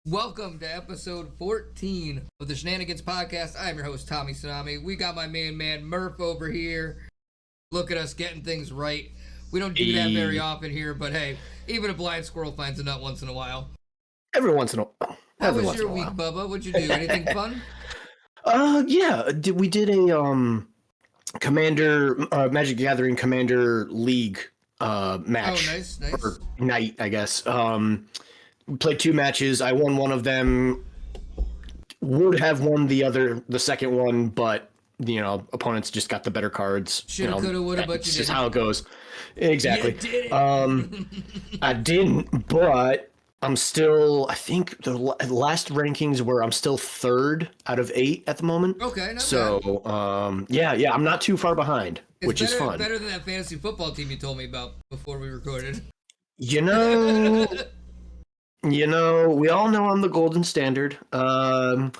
Welcome to episode 14 of the Shenanigans Podcast. I am your host, Tommy Tsunami. We got my main man, Murph, over here. Look at us getting things right. We don't do that very often here, but hey, even a blind squirrel finds a nut once in a while. Every once in a while. How was your week, Bubba? What'd you do? Anything fun? Yeah. We did a Commander Magic the Gathering Commander League match. Oh, nice. Or night, I guess. We played two matches. I won one of them. Would have won the second one, but opponents just got the better cards. Shoulda, coulda, woulda, but you didn't. It's just how it goes. Exactly. You did it. I didn't, but I'm still. I think the last rankings were I'm still 3rd out of 8 at the moment. Okay, not so bad. Yeah, I'm not too far behind, which is fun. Better than that fantasy football team you told me about before we recorded. We all know I'm the golden standard. But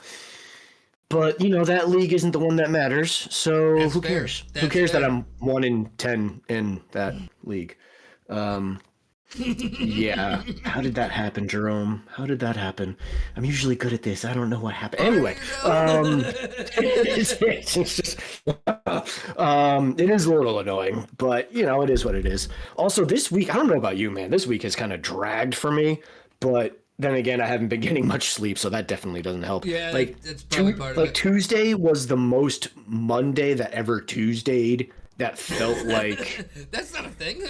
that league isn't the one that matters. So That's who fair. cares? That's Who cares fair. that I'm 1-10 in that league? Yeah. How did that happen, Jerome? How did that happen? I'm usually good at this. I don't know what happened. Anyway, it's just it is a little annoying, but it is what it is. Also, this week, I don't know about you, man. This week has kind of dragged for me, but then again, I haven't been getting much sleep, so that definitely doesn't help. Yeah, that's probably part of it. Tuesday was the most Monday that ever Tuesday'd. That felt like that's not a thing.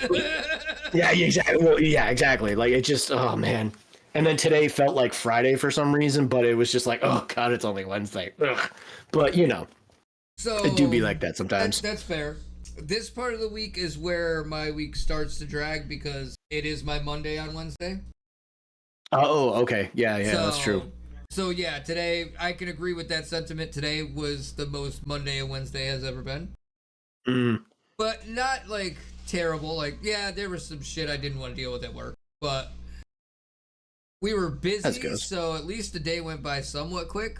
Yeah, exactly. Well, yeah, exactly. Like it just, oh man. And then today felt like Friday for some reason, but it was just like, oh god, it's only Wednesday. Ugh. But so it do be like that sometimes. That's fair. This part of the week is where my week starts to drag because it is my Monday on Wednesday. Oh, okay. Yeah, that's true. So yeah, today I can agree with that sentiment. Today was the most Monday a Wednesday has ever been. But not like terrible. Like, yeah, there was some shit I didn't want to deal with at work, but we were busy, so at least the day went by somewhat quick.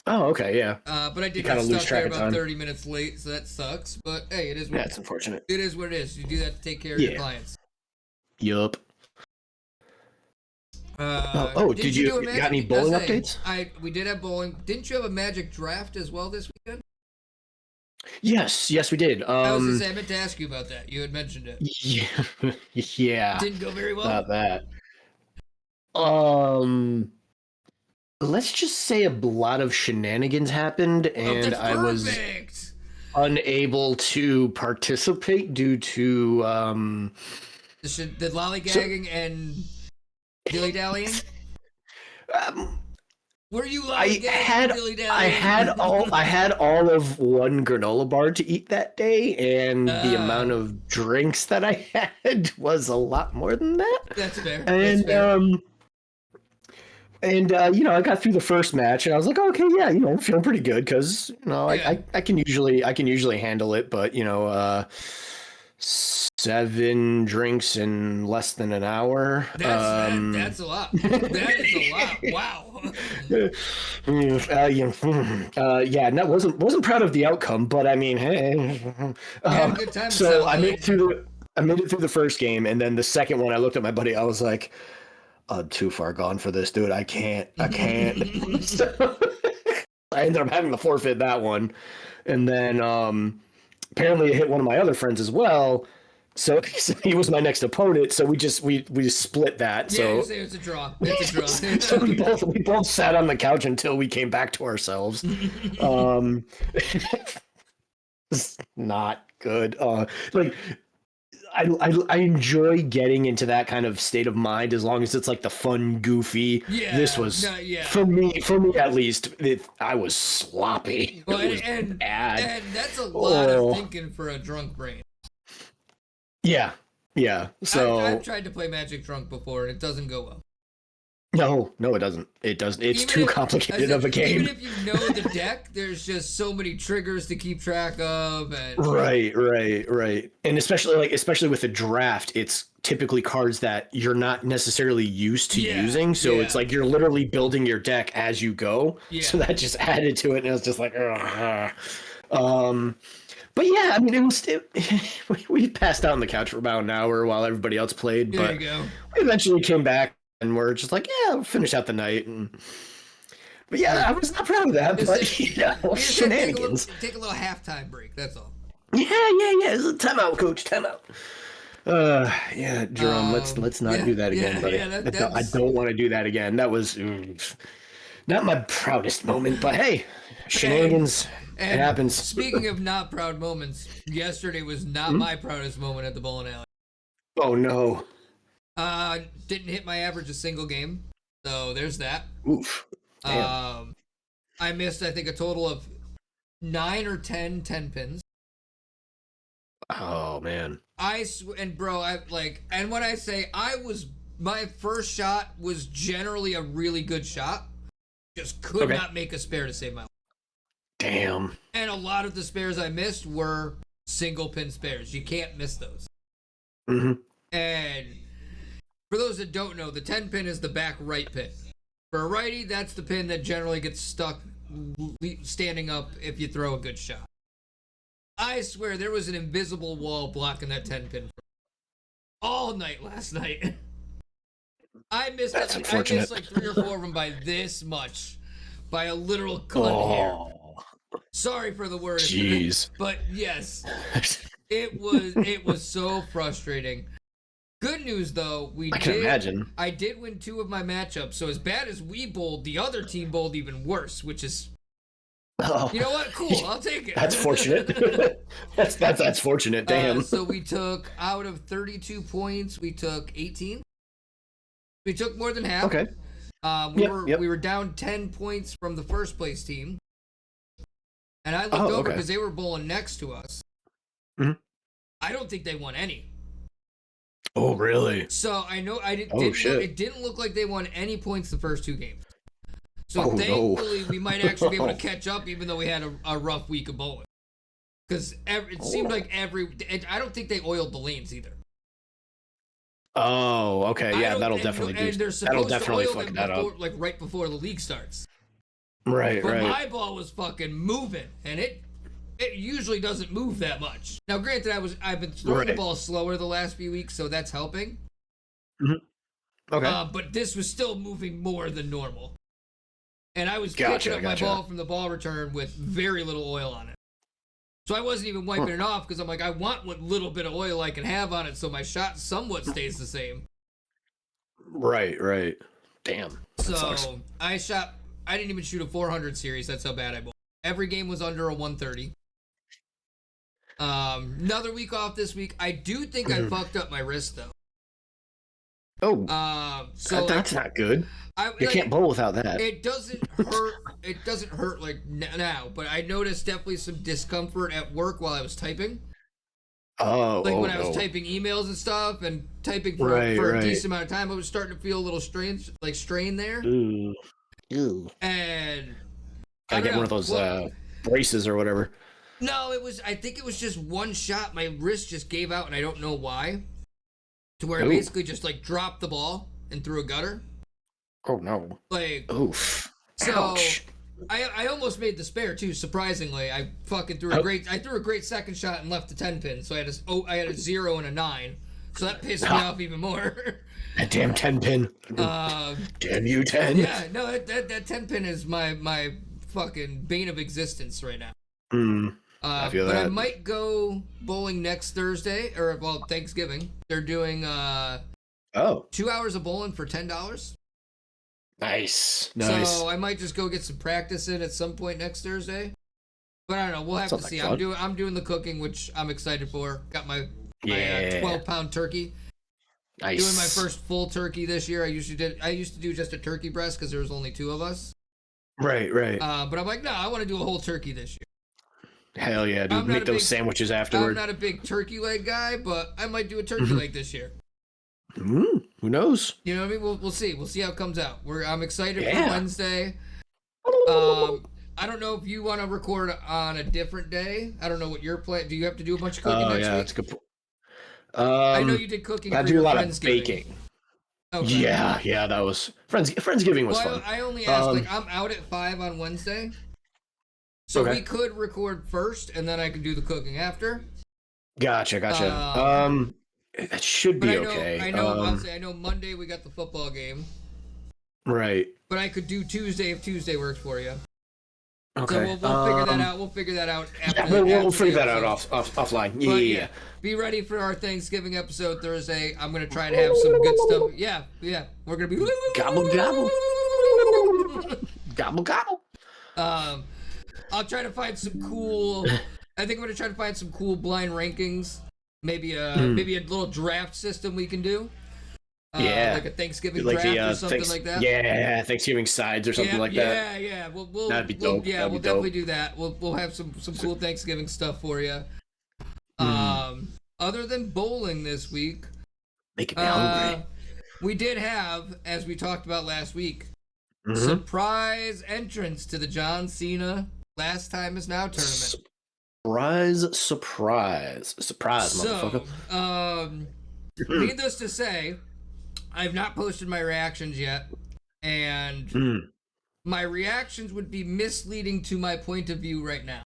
Oh, okay, yeah. But I did get stuck there about 30 minutes late, so that sucks. But hey, it is what it's unfortunate. It is what it is. You do that to take care of your clients. Yup. Did you got any bowling updates? We did have bowling. Didn't you have a Magic draft as well this weekend? Yes, we did. I was gonna say, I meant to ask you about that. You had mentioned it. Yeah. Didn't go very well. Not that. Let's just say a lot of shenanigans happened, and I was unable to participate due to the lollygagging and dilly-dallying. Were you lollygagging and dilly-dallying? I had all of one granola bar to eat that day, and the amount of drinks that I had was a lot more than that. That's fair. I got through the first match, and I was like, okay, yeah, I'm feeling pretty good because I can usually handle it, but 7 drinks in less than an hour. That's a lot. That is a lot. Wow. Wasn't proud of the outcome, but I mean, hey. Had a good time. So I made it through the first game, and then the second one, I looked at my buddy. I was like, I'm too far gone for this, dude. I can't. So, I ended up having to forfeit that one, and then apparently it hit one of my other friends as well. So he was my next opponent. So we just split that. Yeah, so it's a draw. It's a draw. So we both sat on the couch until we came back to ourselves. It's not good. I enjoy getting into that kind of state of mind as long as it's like the fun, goofy. Yeah, this was for me at least. I was sloppy. Well, and bad. And that's a lot of thinking for a drunk brain. Yeah. So I've tried to play Magic drunk before, and it doesn't go well. No, it doesn't. It doesn't. It's too complicated of a game. Even if you know the deck, there's just so many triggers to keep track of. And Right. And especially with a draft, it's typically cards that you're not necessarily used to using. So it's like you're literally building your deck as you go. Yeah. So that just added to it, and it was just like, But yeah, I mean, we passed out on the couch for about an hour while everybody else played. There but you go. we eventually came back and we're just like, yeah, we'll finish out the night. But yeah, I was not proud of that. But shenanigans. Take a little halftime break. That's all. Yeah. Time out, coach. Time out. Yeah, Jerome. Let's not do that again, buddy. I don't want to do that again. That was not my proudest moment, but hey, shenanigans. It happens. Speaking of not proud moments, yesterday was not my proudest moment at the bowling alley. Oh no. Didn't hit my average a single game, so there's that. Oof. Damn. I missed, I think, a total of 9 or 10 pins. Oh man. And when I say my first shot was generally a really good shot, just could not make a spare to save my life. Damn. And a lot of the spares I missed were single pin spares. You can't miss those. Mm-hmm. And for those that don't know, the 10 pin is the back right pin. For a righty, that's the pin that generally gets stuck standing up if you throw a good shot. I swear there was an invisible wall blocking that 10 pin all night last night. I missed like 3 or 4 of them by this much. By a literal cunt hair. Sorry for the word. Jeez. But yes, it was so frustrating. Good news though, I can imagine. I did win 2 of my matchups, so as bad as we bowled, the other team bowled even worse, which is you know what? Cool, I'll take it. That's fortunate. that's fortunate. Damn. So we took out of 32 points, we took 18. We took more than half. Okay. We were down 10 points from the first place team. And I looked over because they were bowling next to us. Mm-hmm. I don't think they won any. Oh, really? So I know it didn't look like they won any points the first 2 games. So thankfully we might actually be able to catch up even though we had a rough week of bowling. Because it seemed like I don't think they oiled the lanes either. Oh, okay. Yeah, that'll definitely fuck that up. Like right before the league starts. Right. But my ball was fucking moving, and it usually doesn't move that much. Now, granted, I've been throwing the ball slower the last few weeks, so that's helping. Mm-hmm. Okay. But this was still moving more than normal, and I was picking up my ball from the ball return with very little oil on it. So I wasn't even wiping it off because I'm like, I want what little bit of oil I can have on it so my shot somewhat stays the same. Right. Damn. So sucks. I didn't even shoot a 400 series. That's how bad I bowled. Every game was under a 130. Another week off this week. I do think I fucked up my wrist though. Oh. So that's not good. You can't bowl without that. It doesn't hurt. It doesn't hurt like now, but I noticed definitely some discomfort at work while I was typing. When I was typing emails and stuff and typing for a decent amount of time, I was starting to feel a little strain there. Ooh. And gotta get one of those braces or whatever. No, I think it was just one shot. My wrist just gave out, and I don't know why. To where I basically just like dropped the ball and threw a gutter. Oh no! Oof! So ouch. I almost made the spare too. Surprisingly, I fucking threw a great second shot and left the 10 pin. So I had a 0 and a 9. So that pissed me off even more. That damn 10 pin. Damn you 10. Yeah, no, that 10 pin is my fucking bane of existence right now. I feel that. I might go bowling next Thursday, or Thanksgiving. They're doing 2 hours of bowling for $10. Nice. So I might just go get some practice in at some point next Thursday. But I don't know. We'll have to see. I'm doing the cooking, which I'm excited for. Got my 12-pound turkey. Nice. Doing my first full turkey this year. I used to do just a turkey breast because there was only 2 of us. Right. But I'm like, no, I want to do a whole turkey this year. Hell yeah, dude. Make those sandwiches afterward. I'm not a big turkey leg guy, but I might do a turkey leg this year. Who knows? You know what I mean? We'll see. We'll see how it comes out. I'm excited for Wednesday. I don't know if you want to record on a different day. I don't know what your plan. Do you have to do a bunch of cooking next week? That's a good point. I know you did cooking. I do a lot of baking. Okay. Yeah, that was Friendsgiving was fun. I only asked I'm out at 5 on Wednesday, so we could record first, and then I can do the cooking after. Gotcha. It should be okay. I know Monday we got the football game. Right. But I could do Tuesday if Tuesday works for you. Okay. So we'll figure that out. We'll figure that out after. We'll figure that out offline. Yeah. Be ready for our Thanksgiving episode Thursday. I'm gonna try to have some good stuff. Yeah. We're gonna be gobble gobble. Gobble gobble. I'll try to find some cool. I think I'm gonna try to find some cool blind rankings. Maybe a little draft system we can do. Like a Thanksgiving draft or something like that. Yeah, Thanksgiving sides or something like that. Yeah. That'd be dope. We'll definitely do that. We'll have some cool Thanksgiving stuff for you. Other than bowling this week, make me hungry. We did have, as we talked about last week, surprise entrance to the John Cena Last Time Is Now tournament. Surprise, motherfucker. Needless to say, I've not posted my reactions yet, and my reactions would be misleading to my point of view right now.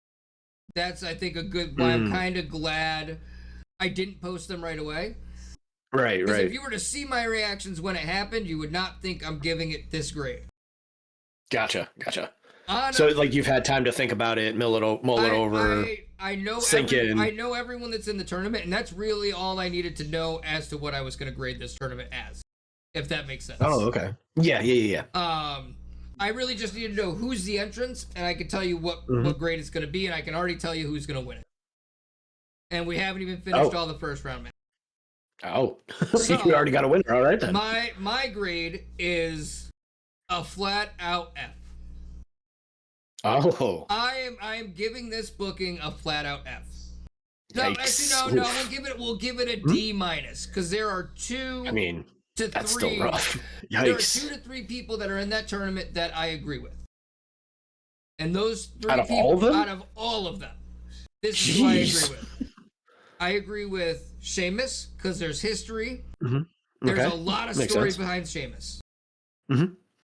That's, I think, a good why I'm kind of glad I didn't post them right away. Right. If you were to see my reactions when it happened, you would not think I'm giving it this grade. Gotcha. So, like, you've had time to think about it, mull it over. I know sink in. I know everyone that's in the tournament, and that's really all I needed to know as to what I was going to grade this tournament as, if that makes sense. Oh, okay. Yeah. I really just need to know who's the entrance, and I can tell you what grade it's going to be, and I can already tell you who's going to win it. And we haven't even finished all the first round matches. Oh, so you already got a winner. All right then. My grade is a flat out F. Oh. I am giving this booking a flat out F. No, Yikes. actually, no. We'll give it a D minus because there are 2 to 3. That's still rough. Yikes. There are 2 to 3 people that are in that tournament that I agree with, and those 3 out people out of all of them, this Jeez. is who I agree with. I agree with Sheamus because there's history. There's a lot of stories behind Sheamus.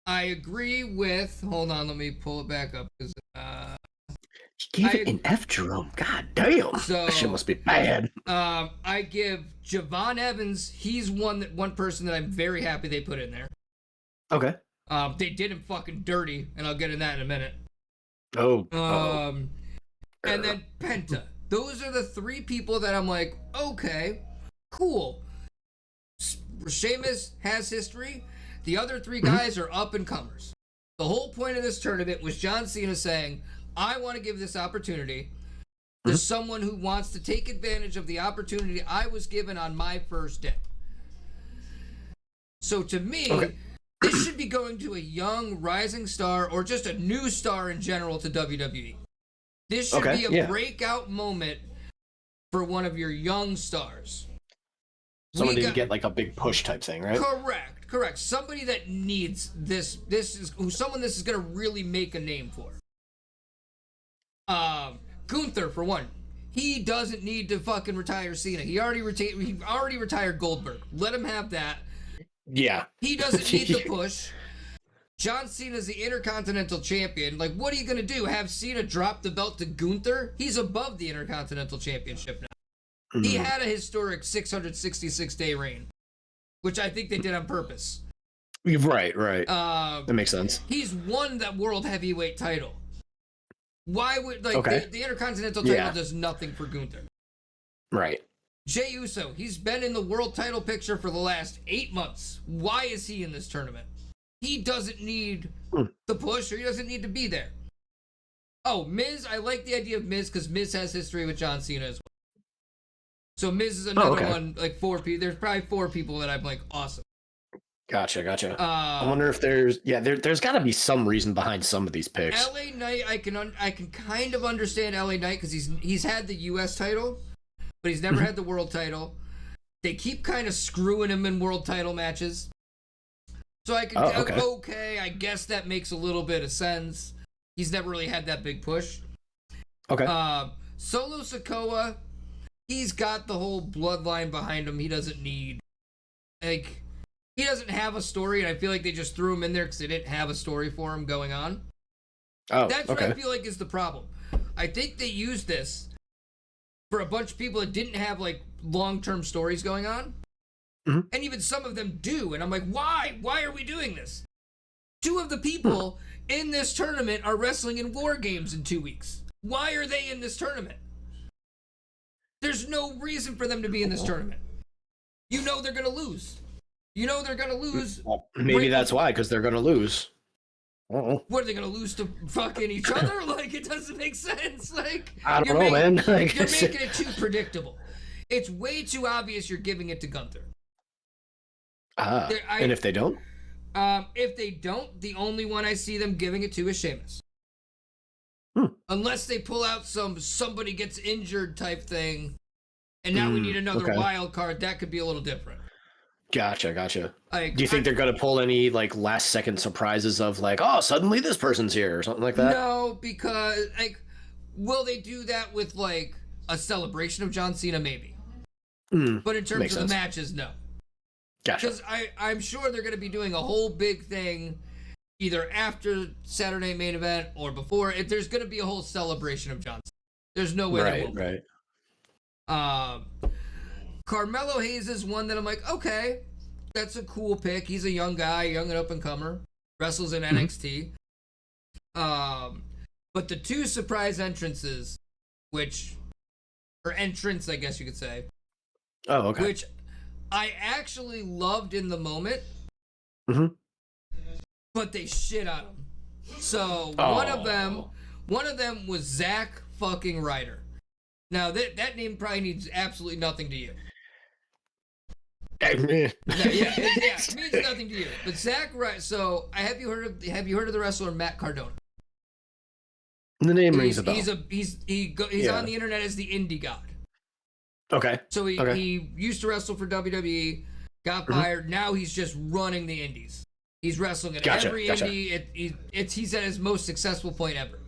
I agree with. Hold on, let me pull it back up. You gave it an F, Jerome. God damn. So, that shit must be bad. I give Javon Evans. He's one person that I'm very happy they put in there. Okay. They did him fucking dirty, and I'll get in that in a minute. Oh. And then Penta. Those are the 3 people that I'm like, okay, cool. Sheamus has history. The other 3 guys are up-and-comers. The whole point of this tournament was John Cena saying, I want to give this opportunity to someone who wants to take advantage of the opportunity I was given on my first day. So to me, this should be going to a young, rising star or just a new star in general to WWE. This should be a breakout moment for one of your young stars. Someone didn't get like a big push type thing, right? Correct. Somebody that needs this. This is going to really make a name for. Gunther, for one, he doesn't need to fucking retire Cena. He already retired Goldberg. Let him have that. Yeah. He doesn't need the push. John Cena's the Intercontinental Champion. Like, what are you going to do? Have Cena drop the belt to Gunther? He's above the Intercontinental Championship now. He had a historic 666-day reign, which I think they did on purpose. Right. That makes sense. He's won that World Heavyweight title. Why would, the Intercontinental title does nothing for Gunther. Right. Jey Uso, he's been in the world title picture for the last 8 months. Why is he in this tournament? He doesn't need the push, or he doesn't need to be there. Oh, Miz, I like the idea of Miz because Miz has history with John Cena as well. So Miz is another one, like 4 people. There's probably 4 people that I'm like, awesome. Gotcha. I wonder if there's got to be some reason behind some of these picks. LA Knight, I can kind of understand LA Knight because he's had the U.S. title, but he's never had the world title. They keep kind of screwing him in world title matches. So I can, okay, I guess that makes a little bit of sense. He's never really had that big push. Okay. Solo Sikoa, he's got the whole bloodline behind him. He doesn't need, he doesn't have a story, and I feel like they just threw him in there because they didn't have a story for him going on. Oh, That's what I feel like is the problem. I think they used this for a bunch of people that didn't have like long-term stories going on. Mm-hmm. And even some of them do. And I'm like, why? Why are we doing this? 2 of the people in this tournament are wrestling in War Games in 2 weeks. Why are they in this tournament? There's no reason for them to be in this tournament. You know they're going to lose. You know they're going to lose. Well, maybe that's why, because they're going to lose. Uh-oh. What, are they going to lose to fucking each other? Like, it doesn't make sense. Like, I don't know, man. You're making it too predictable. It's way too obvious you're giving it to Gunther. And if they don't? If they don't, the only one I see them giving it to is Sheamus. Unless they pull out somebody gets injured type thing, and now we need another wild card, that could be a little different. Gotcha. Like, do you think they're going to pull any like last second surprises of like, oh, suddenly this person's here or something like that? No, because like, will they do that with like a celebration of John Cena? Maybe. But in terms of the matches, no. Gotcha. Because I'm sure they're going to be doing a whole big thing either after Saturday main event or before. If there's going to be a whole celebration of John Cena. There's no way that will. Right. Carmelo Hayes is one that I'm like, okay, that's a cool pick. He's a young guy, young and up-and-comer. Wrestles in NXT. But the 2 surprise entrances, or entrance, I guess you could say. Oh, okay. Which I actually loved in the moment. But they shit on him. So one of them was Zack fucking Ryder. Now that name probably means absolutely nothing to you. It means nothing to you. But Zack Ryder. So have you heard of the wrestler Matt Cardona? The name rings a bell. He's on the internet as the indie god. Okay. So he used to wrestle for WWE, got fired. Now he's just running the indies. He's wrestling at every indie. He's at his most successful point ever.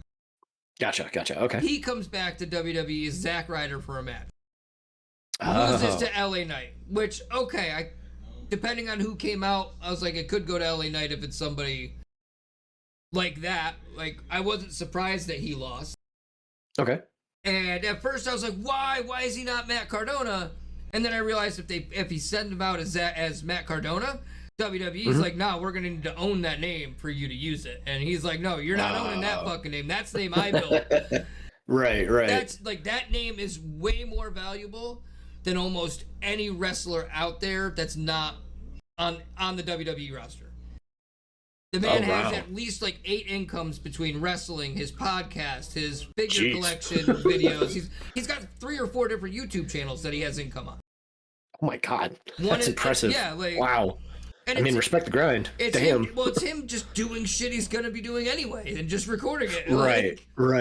Gotcha. Okay. He comes back to WWE as Zack Ryder for a match. Loses to LA Knight, which, depending on who came out, I was like, it could go to LA Knight if it's somebody like that. Like, I wasn't surprised that he lost. Okay. And at first I was like, why? Why is he not Matt Cardona? And then I realized if he sent him out as Matt Cardona, WWE's like, no, we're going to need to own that name for you to use it. And he's like, no, you're not owning that fucking name. That's the name I built. Right. That's like, that name is way more valuable than almost any wrestler out there that's not on the WWE roster. The man has at least like 8 incomes between wrestling, his podcast, his figure collection videos. He's got 3 or 4 different YouTube channels that he has income on. Oh my God. That's impressive. Wow. And respect the grind. Damn. It's him just doing shit he's going to be doing anyway and just recording it. Right.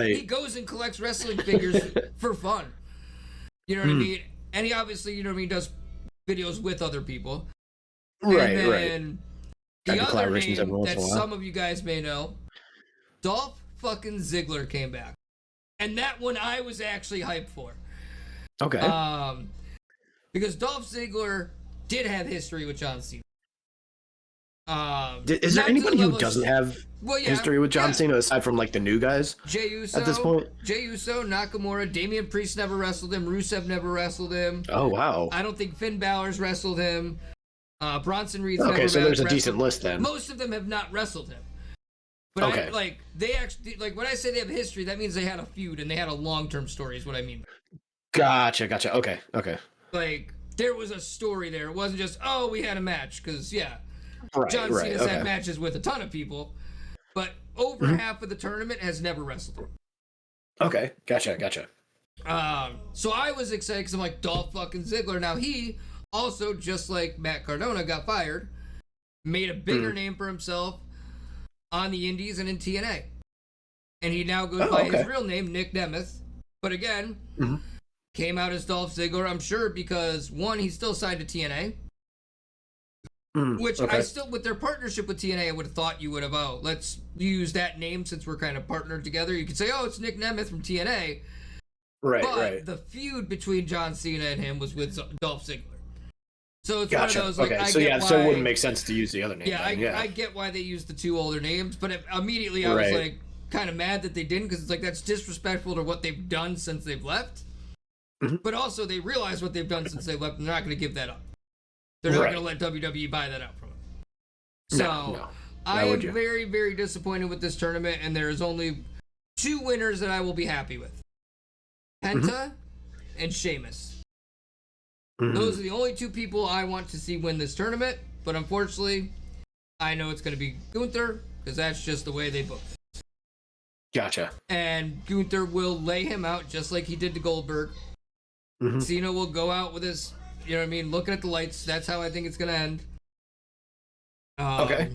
He goes and collects wrestling figures for fun. You know what I mean? And he obviously, does videos with other people. And the other name that some of you guys may know, Dolph fucking Ziggler came back. And that one I was actually hyped for. Okay. Because Dolph Ziggler did have history with John Cena. Is there anybody who doesn't have history with John Cena aside from like the new guys? Jey Uso, at this point? Jey Uso, Nakamura, Damian Priest never wrestled him. Rusev never wrestled him. Oh wow! I don't think Finn Balor's wrestled him. Bronson Reed's never wrestled. Okay, so there's a wrestled. decent list then. Most of them have not wrestled him. But they actually when I say they have history, that means they had a feud and they had a long-term story. Is what I mean. Gotcha. Okay. Like there was a story there. It wasn't just we had a match because John Cena's had matches with a ton of people, but over half of the tournament has never wrestled him. Okay, gotcha. So I was excited because I'm like, Dolph fucking Ziggler. Now he also, just like Matt Cardona, got fired, made a bigger name for himself on the Indies and in TNA. And he now goes by his real name, Nick Nemeth. But again, came out as Dolph Ziggler, I'm sure, because one, he's still signed to TNA. Which I still, with their partnership with TNA, I would have thought you would have, let's use that name since we're kind of partnered together. You could say, it's Nick Nemeth from TNA. But the feud between John Cena and him was with Dolph Ziggler. So it's one of those, like, so it wouldn't make sense to use the other name. I get why they used the 2 older names, but immediately I was like, kind of mad that they didn't, because it's like, that's disrespectful to what they've done since they've left. but also they realize what they've done since they left, and they're not going to give that up. They're not going to let WWE buy that out from them. So No. I am very, very disappointed with this tournament, and there's only 2 winners that I will be happy with. Penta and Sheamus. Those are the only 2 people I want to see win this tournament, but unfortunately, I know it's going to be Gunther, because that's just the way they book it. Gotcha. And Gunther will lay him out just like he did to Goldberg. Cena will go out with his, you know what I mean, looking at the lights. That's how I think it's going to end. Okay.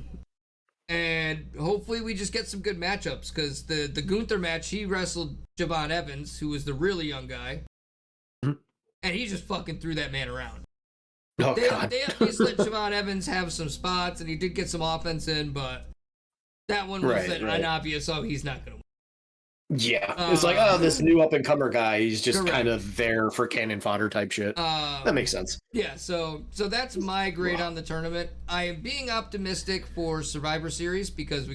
And hopefully we just get some good matchups, because the Gunther match, he wrestled Javon Evans, who was the really young guy, and he just fucking threw that man around. Oh, They God. at least let Javon Evans have some spots, and he did get some offense in, but that one was an obvious, oh, he's not going to win. Yeah. It's like, this new up-and-comer guy, he's just kind of there for cannon fodder type shit. That makes sense. Yeah, so that's my grade on the tournament. I am being optimistic for Survivor Series, because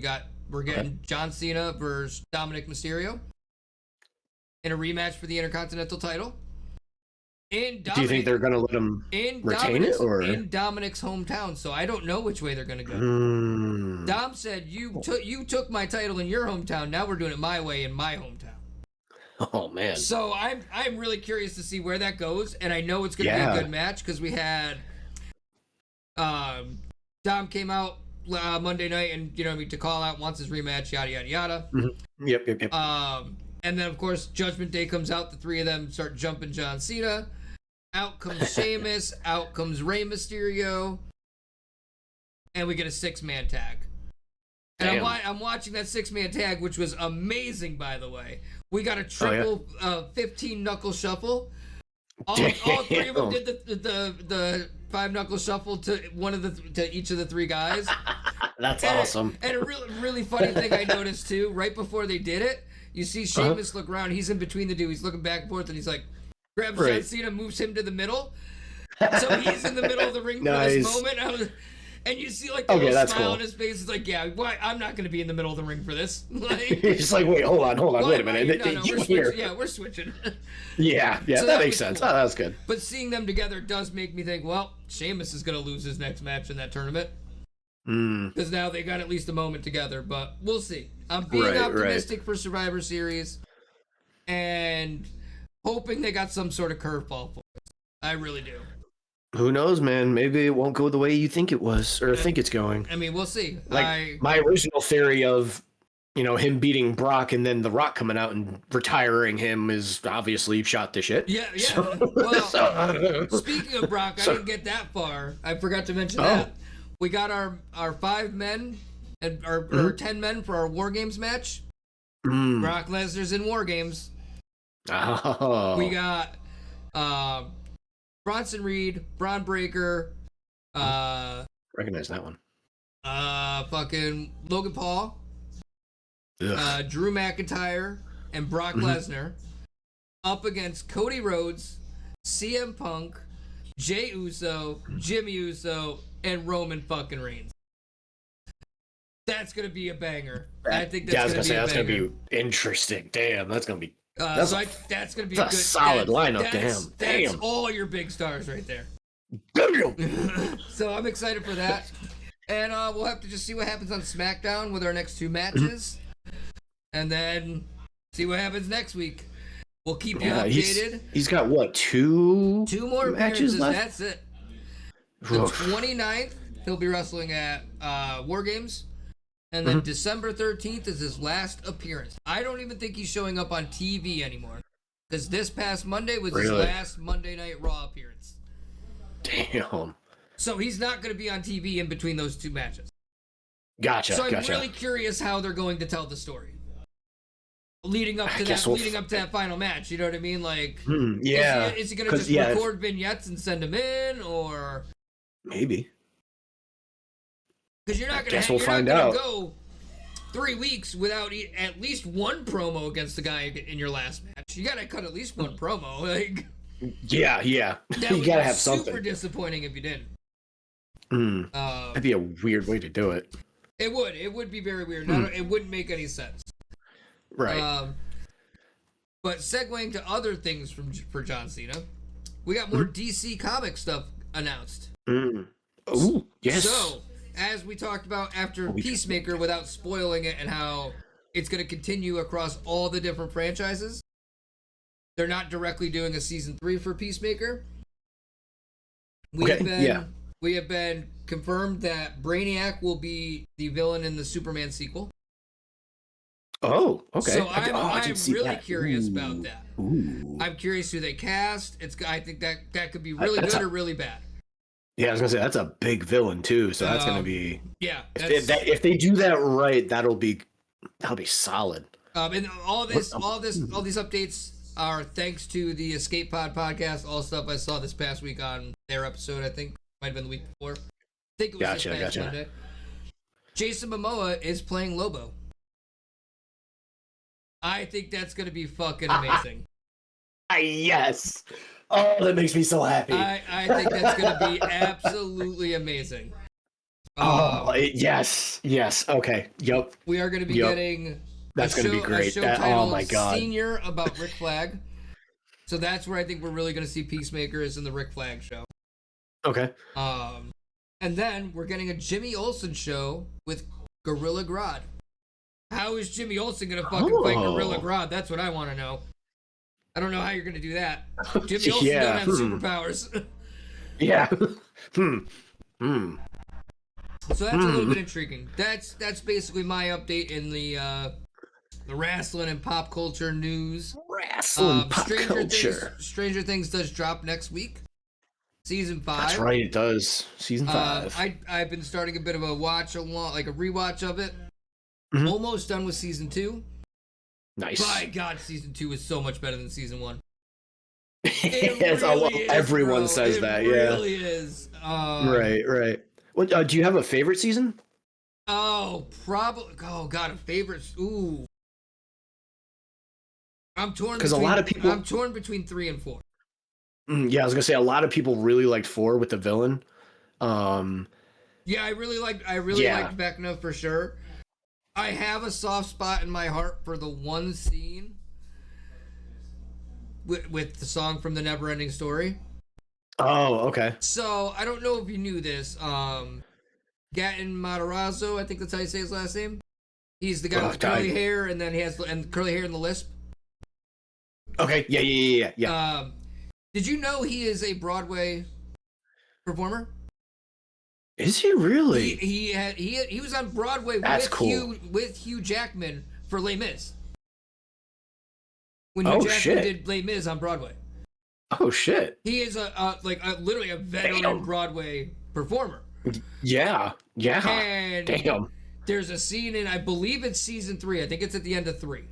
we're getting John Cena versus Dominic Mysterio in a rematch for the Intercontinental title. Do you think they're going to let him retain it? Or? In Dominic's hometown, so I don't know which way they're going to go. Dom said, you took my title in your hometown, now we're doing it my way in my hometown. Oh, man. So I'm really curious to see where that goes, and I know it's going to be a good match, because we had Dom came out Monday night, and to call out, wants his rematch, yada yada yada. Yep. And then of course Judgment Day comes out, the 3 of them start jumping John Cena. Out comes Sheamus, out comes Rey Mysterio, and we get a 6-man tag. And I'm watching that 6-man tag, which was amazing, by the way. We got a triple 15 knuckle shuffle. All 3 of them did the 5 knuckle shuffle to each of the 3 guys. That's awesome. And a really funny thing I noticed too, right before they did it, you see Sheamus look around. He's in between the 2. He's looking back and forth, and he's like, grabs John Cena, moves him to the middle. So he's in the middle of the ring for this moment. And you see like the little smile on his face. It's like, yeah, why? I'm not going to be in the middle of the ring for this. Like, he's like, wait, hold on, wait a minute. We're switching. Yeah, so that makes sense. Cool. Oh, that's good. But seeing them together does make me think, well, Sheamus is going to lose his next match in that tournament. Because now they got at least a moment together, but we'll see. I'm being optimistic for Survivor Series, and hoping they got some sort of curveball for us. I really do. Who knows, man? Maybe it won't go the way you think it was, or think it's going. I mean, we'll see. Like my original theory of, him beating Brock and then The Rock coming out and retiring him is obviously shot to shit. Yeah. Well, speaking of Brock, I didn't get that far. I forgot to mention that. We got our 5 men and our 10 men for our War Games match. Brock Lesnar's in War Games. Oh. We got Bronson Reed, Braun Breaker, recognize that one. Fucking Logan Paul, Drew McIntyre, and Brock Lesnar up against Cody Rhodes, CM Punk, Jey Uso, Jimmy Uso, and Roman fucking Reigns. That's gonna be a banger. I think that's gonna be interesting. Damn, that's gonna be. That's gonna be a solid lineup. That's all your big stars right there. So I'm excited for that, and we'll have to just see what happens on SmackDown with our next 2 matches, and then see what happens next week. We'll keep you updated. He's got what, 2 more matches left? That's it. The 29th, he'll be wrestling at War Games. And then December 13th is his last appearance. I don't even think he's showing up on TV anymore. Because this past Monday was his last Monday Night Raw appearance. Damn. So he's not going to be on TV in between those 2 matches. Gotcha. So I'm really curious how they're going to tell the story. Leading up to that final match, you know what I mean? Like, is he going to just record vignettes and send them in, or maybe? Because you're not going to go 3 weeks without at least one promo against the guy in your last match. You got to cut at least one promo. Like, yeah. You got to have something. Super disappointing if you didn't. That'd be a weird way to do it. It would. It would be very weird. It wouldn't make any sense. Right. But segueing to other things for John Cena, we got more DC comic stuff announced. Oh, yes. So, as we talked about after Peacemaker, without spoiling it, and how it's going to continue across all the different franchises, they're not directly doing a season 3 for Peacemaker. We have been confirmed that Brainiac will be the villain in the Superman sequel. Oh, okay. So I'm really curious about that. Ooh. I'm curious who they cast. I think that could be really good or really bad. Yeah, I was gonna say that's a big villain too. So that's gonna be If they do that right, that'll be solid. And all these updates are thanks to the Escape Pod podcast. All stuff I saw this past week on their episode. I think might have been the week before. I think it was this past Monday. Jason Momoa is playing Lobo. I think that's going to be fucking amazing. Yes. Oh, that makes me so happy. I think that's going to be absolutely amazing. Yes. Okay. Yep. We are going to be getting that's going to be great. A show titled oh my god. Senior about Rick Flag. So that's where I think we're really going to see Peacemaker is in the Rick Flag show. Okay. And then we're getting a Jimmy Olsen show with Gorilla Grodd. How is Jimmy Olsen going to fucking fight Gorilla Grodd? That's what I want to know. I don't know how you're going to do that. Jimmy Olsen don't have superpowers. Yeah. So that's a little bit intriguing. That's basically my update in the wrestling and pop culture news. Wrestling pop culture. Stranger Things does drop next week. Season 5. That's right, it does. Season 5. I've been starting a bit of a rewatch of it. Mm-hmm. Almost done with season 2. Nice. My God, season 2 is so much better than season 1. Everyone says that. It really is. Right. What do you have a favorite season? Oh, probably. Oh God, a favorite. Ooh, I'm torn because a lot of people. I'm torn between 3 and 4. Yeah, I was gonna say a lot of people really liked 4 with the villain. Yeah, I really liked Vecna for sure. I have a soft spot in my heart for the one scene with the song from the Neverending Story. Oh, okay. So I don't know if you knew this. Gaten Matarazzo, I think that's how you say his last name. He's the guy with curly hair, and then he has curly hair and the lisp. Okay. Yeah. Did you know he is a Broadway performer? Is he really? He was on Broadway with Hugh Jackman for Les Mis. When Hugh Jackman did Les Mis on Broadway. Oh shit! He is literally a veteran Broadway performer. Yeah. And damn. There's a scene in, I believe it's season 3. I think it's at the end of 3.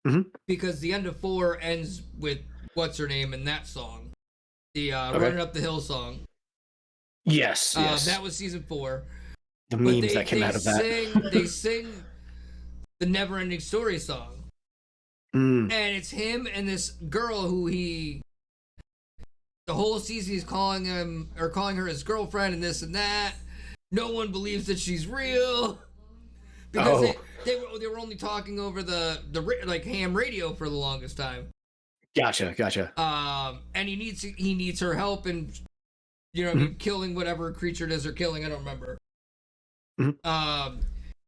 Mm-hmm. Because the end of 4 ends with what's her name in that song, the Running Up the Hill song. Yes. That was season 4. The memes that came out of that. They sing the Neverending Story song. And it's him and this girl who the whole season he's calling her his girlfriend and this and that. No one believes that she's real. Because they were only talking over the ham radio for the longest time. Gotcha. And he needs her help in killing whatever creature it is they're killing. I don't remember. Mm-hmm.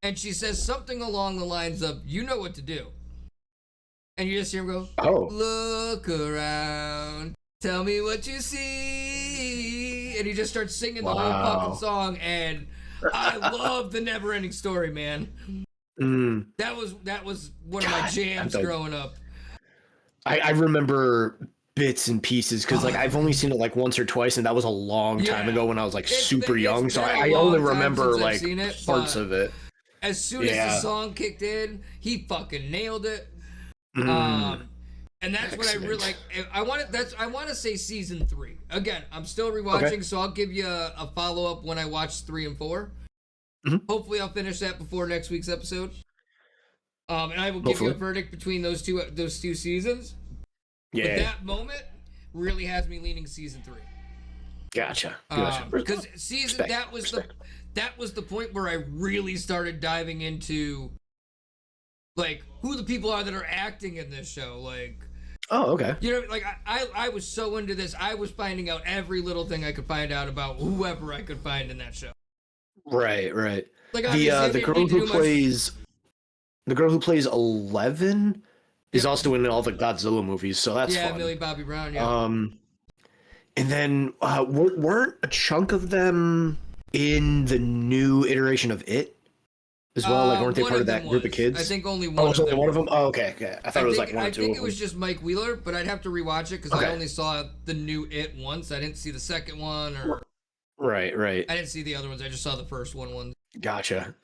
And she says something along the lines of, "You know what to do." And you just hear him go, "Look around, tell me what you see." And he just starts singing the whole fucking song. And I love the Neverending Story, man. That was one of my jams growing up. I remember bits and pieces because I've only seen it once or twice, and that was a long time ago when I was super young. So I only remember parts of it. As soon as the song kicked in, he fucking nailed it. And that's what I really like. I want to say season 3. Again, I'm still rewatching, so I'll give you a follow up when I watch 3 and 4. Hopefully, I'll finish that before next week's episode. And I will give you a verdict between those two seasons. Yeah. But that moment really has me leaning season 3. Gotcha. Because that was the point where I really started diving into like who the people are that are acting in this show. Like, oh, okay. You know, like I was so into this. I was finding out every little thing I could find out about whoever I could find in that show. Right. Like The girl who plays 11 is also in all the Godzilla movies, so that's fun. Millie Bobby Brown. Yeah. And then weren't a chunk of them in the new iteration of It as well? Like, weren't they part of that group of kids? I think only one. Oh, was only one of them? Oh, okay. I thought it was like one or two. I think it was just Mike Wheeler, but I'd have to rewatch it because I only saw the new It once. I didn't see the second one, or right. I didn't see the other ones. I just saw the first one. Gotcha.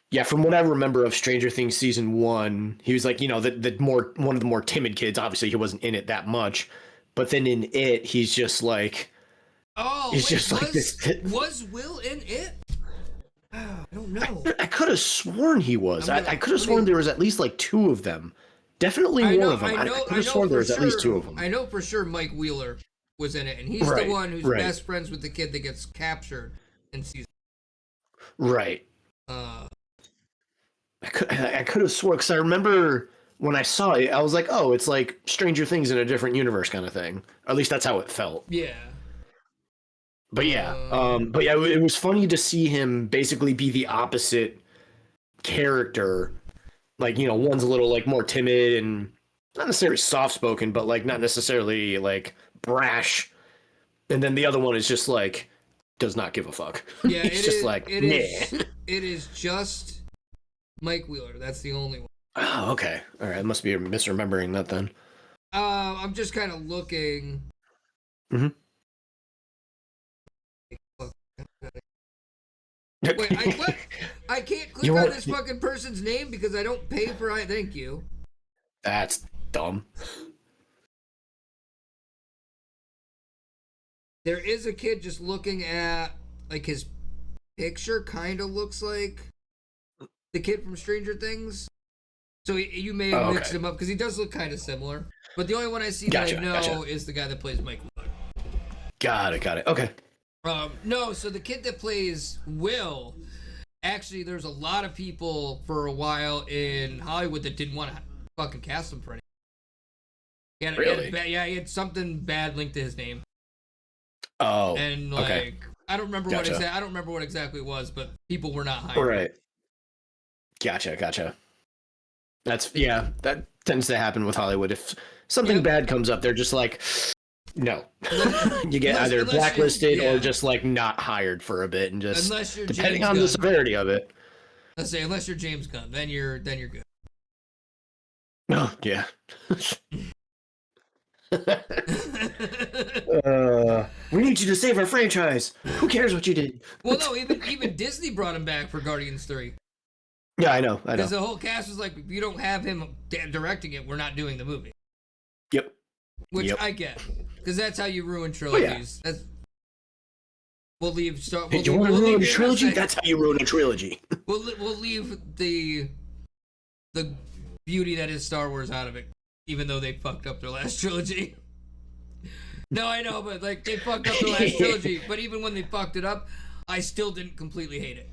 Yeah, from what I remember of Stranger Things season 1, he was like, one of the more timid kids. Obviously, he wasn't in it that much, but then in It, he's just like, was Will in It? I don't know. I could have sworn he was. I could have sworn there was at least like 2 of them. Definitely one of them. I could have sworn there was at least 2 of them. I know for sure Mike Wheeler was in it, and he's the one who's best friends with the kid that gets captured in season. Right. I could have sworn, because I remember when I saw it, I was like, oh, it's like Stranger Things in a different universe kind of thing. Or at least that's how it felt. Yeah. But yeah, it was funny to see him basically be the opposite character. Like, one's a little like more timid and not necessarily soft-spoken, but like not necessarily like brash. And then the other one is just like does not give a fuck. Yeah, it is just Mike Wheeler. That's the only one. Oh, okay. All right, I must be misremembering that then. I'm just kind of looking. Mm-hmm. Wait, what? I can't click on this fucking person's name because I don't pay for it. Thank you. That's dumb. There is a kid just looking at, like, his picture kind of looks like the kid from Stranger Things. So you may have mixed him up because he does look kind of similar. But the only one I see that I know is the guy that plays Mike Wheeler. Got it. Okay. No, so the kid that plays Will, actually, there's a lot of people for a while in Hollywood that didn't want to fucking cast him for anything. He had something bad linked to his name. Oh, and like I don't remember what exactly it was, but people were not hired. Right. Gotcha. That tends to happen with Hollywood. If something bad comes up, they're just like, no. You get either blacklisted or just like not hired for a bit, and just depending on the severity of it. Let's say unless you're James Gunn, then you're good. Oh yeah. We need you to save our franchise. Who cares what you did? Well, no, even Disney brought him back for Guardians 3. Yeah, I know. Because the whole cast was like, if you don't have him directing it, we're not doing the movie. Yep. Which I get, because that's how you ruin trilogies. Oh, yeah. We'll leave. You want to ruin a trilogy? That's how you ruin a trilogy. We'll leave the beauty that is Star Wars out of it, even though they fucked up their last trilogy. No, I know, but like they fucked up the last trilogy. But even when they fucked it up, I still didn't completely hate it.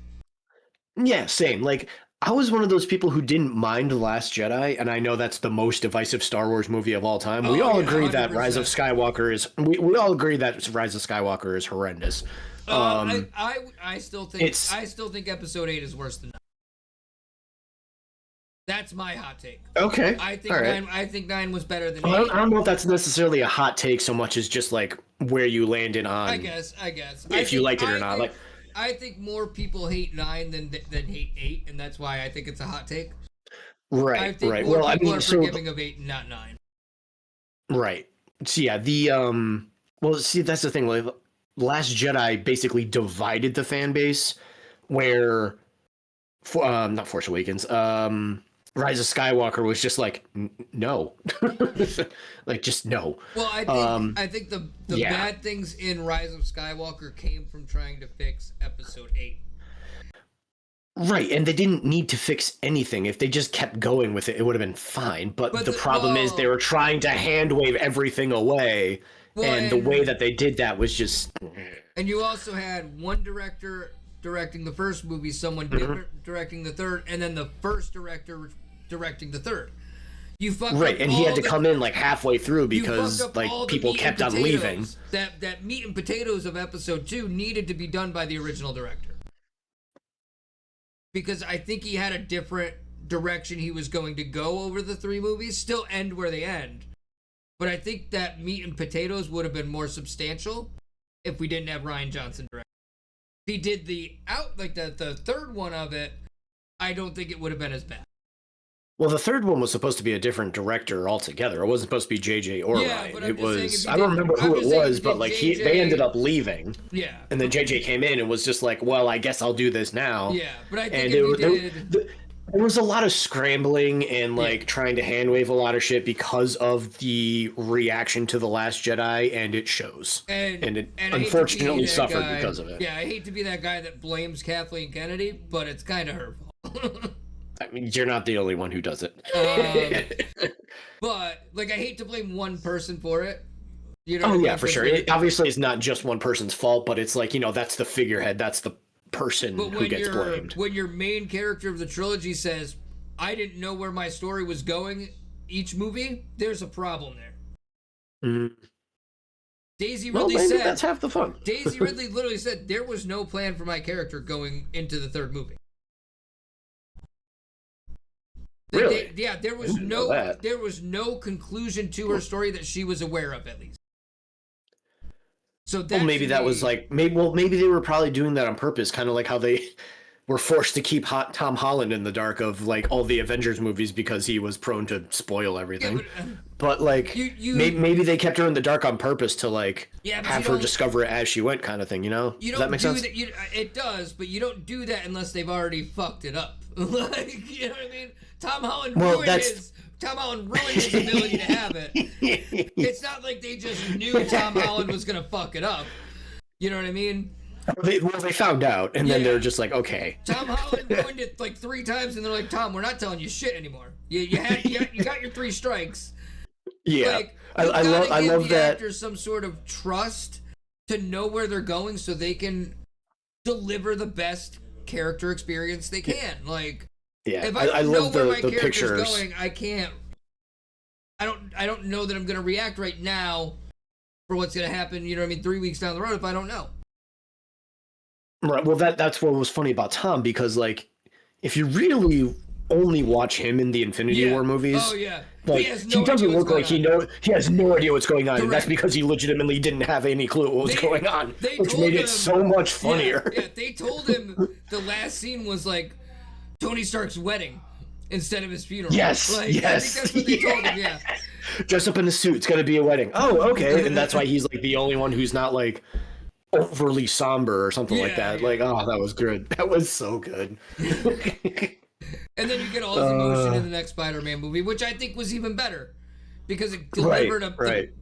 Yeah, same. Like I was one of those people who didn't mind The Last Jedi, and I know that's the most divisive Star Wars movie of all time. We all agree 100%. That Rise of Skywalker is. We all agree that Rise of Skywalker is horrendous. I still think Episode 8 is worse than 9. That's my hot take. Okay. I think 9 was better than 8. I don't know if that's necessarily a hot take so much as just like where you landed on. I guess. If you liked it or not. I think more people hate 9 than hate 8, and that's why I think it's a hot take. Right. I think more people are forgiving of 8 and not 9. Right. So yeah, that's the thing. Like, Last Jedi basically divided the fan base, where not Force Awakens, Rise of Skywalker was just like no. Like just no. Well, I think the bad things in Rise of Skywalker came from trying to fix Episode 8. Right, and they didn't need to fix anything. If they just kept going with it, it would have been fine. But the problem is they were trying to hand wave everything away, and the way that they did that was just. And you also had one director directing the first movie, someone different directing the third, and then the first director directing the third. You fucked right, up and he had to come in like halfway through because like people kept on leaving. That meat and potatoes of episode 2 needed to be done by the original director. Because I think he had a different direction he was going to go over the 3 movies, still end where they end. But I think that meat and potatoes would have been more substantial if we didn't have Rian Johnson direct. If he did the third one of it, I don't think it would have been as bad. Well, the third one was supposed to be a different director altogether. It wasn't supposed to be JJ or Ryan. It was, I don't remember who it was, but like they ended up leaving. Yeah. And then JJ came in and was just like, well, I guess I'll do this now. Yeah, but I think there was a lot of scrambling and like trying to hand wave a lot of shit because of the reaction to The Last Jedi, and it shows. And it unfortunately suffered because of it. Yeah, I hate to be that guy that blames Kathleen Kennedy, but it's kind of her fault. I mean, you're not the only one who does it. But like, I hate to blame one person for it. You know? Oh yeah, for sure. Obviously, it's not just one person's fault, but it's like, you know, that's the figurehead. That's the person who gets blamed. When your main character of the trilogy says, "I didn't know where my story was going," each movie, there's a problem there. Mm. Daisy Ridley said, "That's half the fun." Daisy Ridley literally said, "There was no plan for my character going into the third movie." Really? There was no conclusion to her story that she was aware of, at least. So maybe that was like maybe they were probably doing that on purpose, kind of like how they were forced to keep Tom Holland in the dark of like all the Avengers movies because he was prone to spoil everything. Yeah, but like maybe they kept her in the dark on purpose to like have her discover it as she went, kind of thing. You know? Does that make sense? It does, but you don't do that unless they've already fucked it up. Like, you know what I mean? Tom Holland ruined his ability to have it. It's not like they just knew Tom Holland was gonna fuck it up. You know what I mean? They found out, and then they're just like, okay. Tom Holland ruined it like 3 times, and they're like, Tom, we're not telling you shit anymore. You got your 3 strikes. Yeah, like, I love that. Actors some sort of trust to know where they're going, so they can deliver the best character experience they can. Like, if I don't know where my character's going, I can't. I don't know that I'm gonna react right now for what's gonna happen. You know what I mean? 3 weeks down the road, if I don't know. Right. Well, that's what was funny about Tom, because like, if you really only watch him in the Infinity War movies, like he doesn't look like he has no idea what's going on, and that's because he legitimately didn't have any clue what was going on, which made it so much funnier. Yeah, they told him the last scene was like Tony Stark's wedding instead of his funeral. Yes, I think that's what they told him. Yeah. Dress up in a suit. It's gonna be a wedding. Oh, okay, and that's why he's like the only one who's not like overly somber or something like that. Like, oh, that was good. That was so good. And then you get all his emotion in the next Spider-Man movie, which I think was even better because it delivered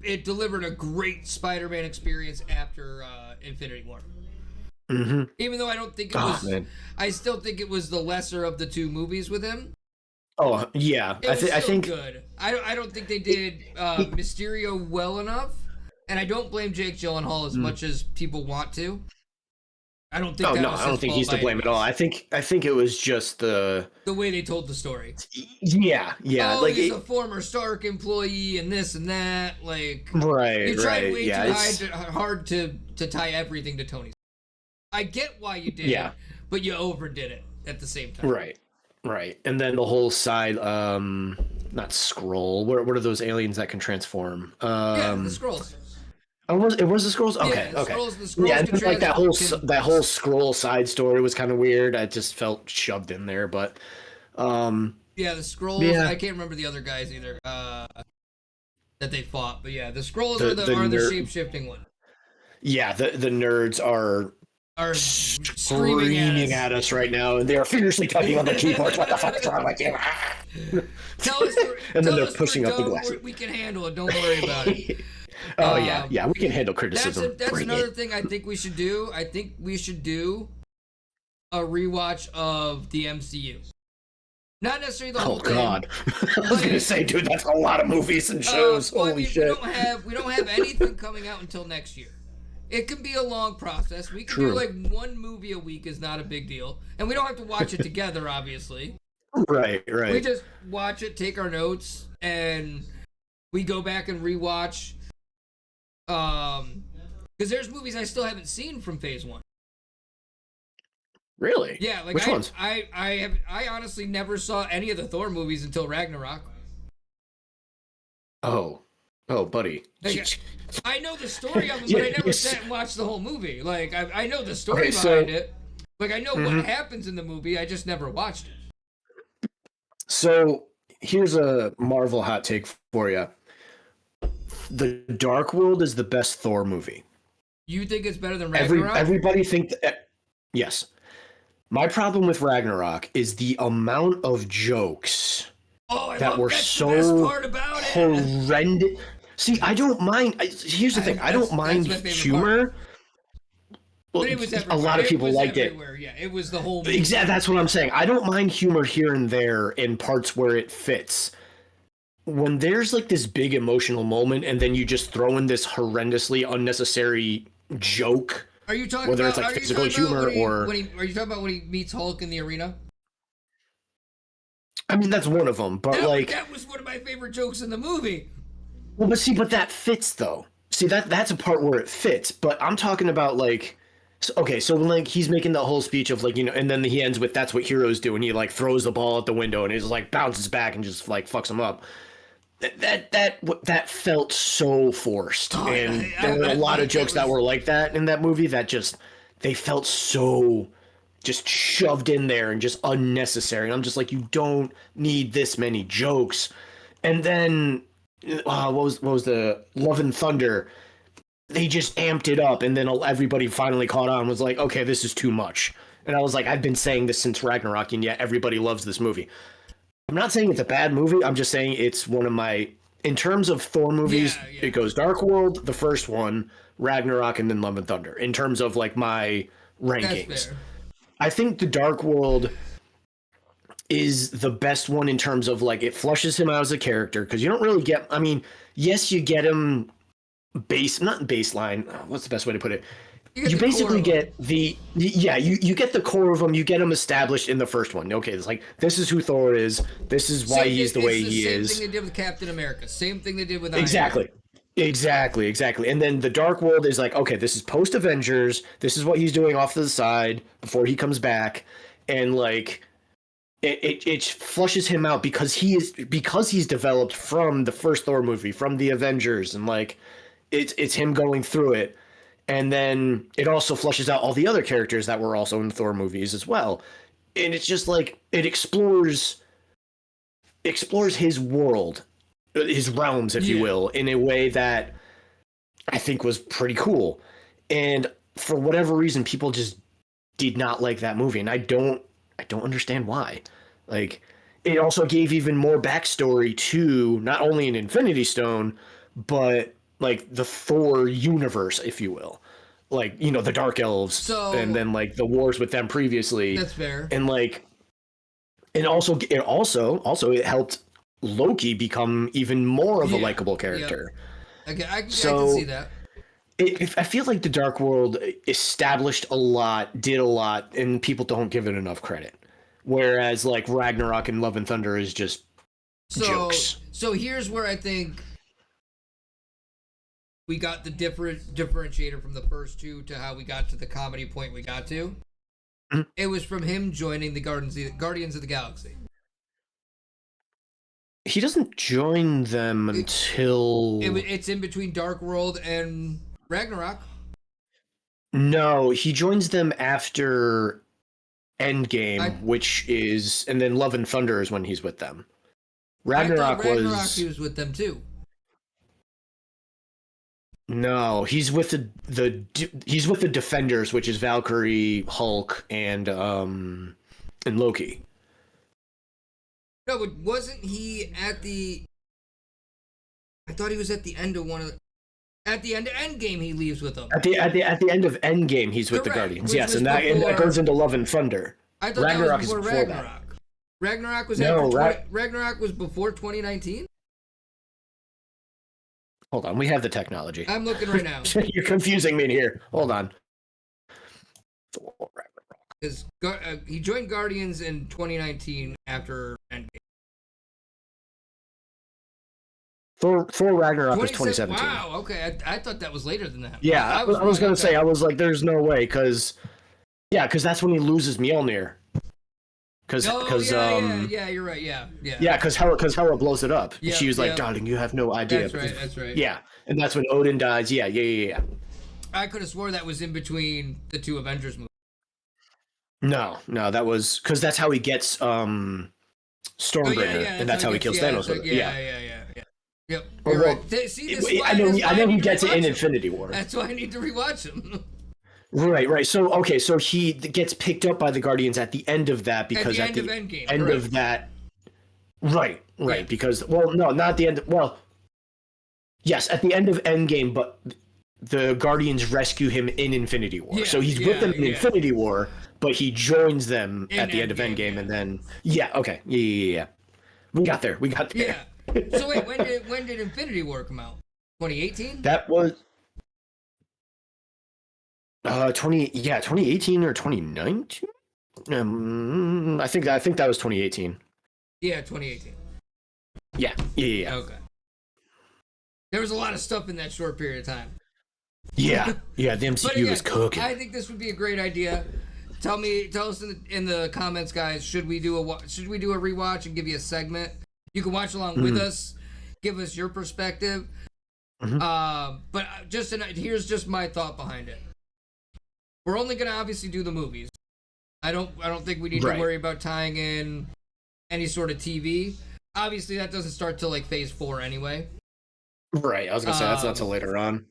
it delivered a great Spider-Man experience after Infinity War. Mm-hmm. Even though I don't think it was, I still think it was the lesser of the 2 movies with him. Oh yeah, I think good. I don't think they did Mysterio well enough. And I don't blame Jake Gyllenhaal as much as people want to. I don't think. I don't think he's to blame at all. I think it was just the way they told the story. Yeah. Oh, like he's a former Stark employee and this and that. Like, right. You tried way too hard to tie everything to Tony. I get why you did it, but you overdid it at the same time. Right. And then the whole side, not Skrull. What are those aliens that can transform? The Skrulls. Oh, it was the Skrulls? Okay. The Skrulls yeah, and like that whole Skrull side story was kind of weird. I just felt shoved in there, but the Skrulls. Yeah. I can't remember the other guys either that they fought, but the Skrulls are the shape-shifting one. Yeah, the nerds are screaming at us right now, and they are furiously typing on the keyboard. What the fuck is wrong with you? Tell us, and then they're pushing up the glass. We can handle it. Don't worry about it. Oh yeah, we can handle criticism. That's another thing I think we should do. I think we should do a rewatch of the MCU. Not necessarily the whole thing. Oh god, I was gonna say, dude, that's a lot of movies and shows. Holy shit! We don't have anything coming out until next year. It can be a long process. We can do like 1 movie a week is not a big deal, and we don't have to watch it together, obviously. Right. We just watch it, take our notes, and we go back and rewatch. Because there's movies I still haven't seen from Phase 1. Really? Yeah, like which ones? I honestly never saw any of the Thor movies until Ragnarok. Oh, buddy. Like, I know the story of them, but I never sat and watched the whole movie. Like, I know the story behind it. Like, I know what happens in the movie. I just never watched it. So here's a Marvel hot take for you. The Dark World is the best Thor movie. You think it's better than Ragnarok? Everybody think that, yes. My problem with Ragnarok is the amount of jokes that were so horrendous. See, I don't mind. Here's the thing. I don't mind humor. Well, but it was a lot of people liked it. Yeah, it was the whole movie. Exactly. That's what I'm saying. I don't mind humor here and there in parts where it fits. When there's like this big emotional moment and then you just throw in this horrendously unnecessary joke. Are you talking whether about, it's like physical humor are you talking about when he meets Hulk in the arena? I mean, that's one of them, but that was one of my favorite jokes in the movie. Well, but that fits though. See, that's a part where it fits, but I'm talking about like, so when like he's making the whole speech of like, and then he ends with "that's what heroes do," and he like throws the ball at the window and it just like bounces back and just like fucks him up. That felt so forced, and there were a lot of jokes that were like that in that movie that just they felt so just shoved in there and just unnecessary. And I'm just like, you don't need this many jokes. And then what was the Love and Thunder? They just amped it up, and then everybody finally caught on and was like, okay, this is too much. And I was like, I've been saying this since Ragnarok, and yet everybody loves this movie. I'm not saying it's a bad movie. I'm just saying it's one of my, in terms of Thor movies, It goes Dark World, the first one, Ragnarok, and then Love and Thunder. In terms of like my rankings, I think the Dark World is the best one in terms of like it flushes him out as a character, because you don't really get. I mean, yes, you get him not baseline. What's the best way to put it? You basically get you get the core of him. You get him established in the first one. Okay, it's like this is who Thor is. This is why he's the way he is. Same thing they did with Captain America. Same thing they did with Iron Man. Exactly. And then the Dark World is like, okay, this is post Avengers. This is what he's doing off to the side before he comes back, and like it flushes him out because he's developed from the first Thor movie, from the Avengers, and like it's him going through it. And then it also flushes out all the other characters that were also in the Thor movies as well. And it's just like it explores his world, his realms, if you will, in a way that I think was pretty cool. And for whatever reason, people just did not like that movie. And I don't understand why. Like, it also gave even more backstory to not only an Infinity Stone, but like the Thor universe, if you will, like, the Dark Elves, and then like the wars with them previously. That's fair. And like, and it helped Loki become even more of a likable character. Okay, I can see that. I feel like the Dark World established a lot, did a lot, and people don't give it enough credit. Whereas like Ragnarok and Love and Thunder is just jokes. So here's where I think we got the differentiator from the first two to how we got to the comedy point we got to. Mm-hmm. It was from him joining the Guardians of the Galaxy. He doesn't join them until... It's in between Dark World and Ragnarok. No, he joins them after Endgame, which is... And then Love and Thunder is when he's with them. Ragnarok he was with them too. No, he's with the Defenders, which is Valkyrie, Hulk, and Loki. No, but wasn't he at the? I thought he was at the end of one of. At the end of Endgame, he leaves with them. At the end of Endgame, he's with the Guardians. Yes, and that goes into Love and Thunder. I thought Ragnarok that was before Ragnarok. Ragnarok was Ragnarok was before 2019. Hold on, we have the technology. I'm looking right now. You're confusing me here. Hold on. Because he joined Guardians in 2019 after Endgame. Thor Ragnarok was 2017. Wow, okay. I thought that was later than that. Yeah, I was going to say, I was like, there's no way, because that's when he loses Mjolnir. Yeah, you're right, yeah. Yeah, because Hela blows it up. Yep, she was like, darling, you have no idea. That's right. Yeah, and that's when Odin dies. Yeah. I could have swore that was in between the two Avengers movies. No, that was, because that's how he gets Stormbringer, and that's how he kills Thanos with it. Yeah. Yep. Well, right. See, I know he gets it in Infinity War. That's why I need to rewatch him. Right. So he gets picked up by the Guardians at the end of that, because at the end of Endgame, end of that. Right. Yeah. Because, well, no, not the end. Well, yes, at the end of Endgame, but the Guardians rescue him in Infinity War. So he's with them in Infinity War, but he joins them at the end of Endgame, and then okay, yeah. We got there. Yeah. So wait, when did Infinity War come out? 2018? That was 2018 or 2019. I think that was 2018. Yeah, 2018. Yeah. Okay. There was a lot of stuff in that short period of time. Yeah. The MCU was cooking. I think this would be a great idea. Tell us in the comments, guys. Should we do a rewatch and give you a segment? You can watch along with us. Give us your perspective. But here's just my thought behind it. We're only gonna obviously do the movies. I don't think we need to worry about tying in any sort of TV. Obviously, that doesn't start till like Phase 4 anyway. Right. I was gonna say that's not till later on.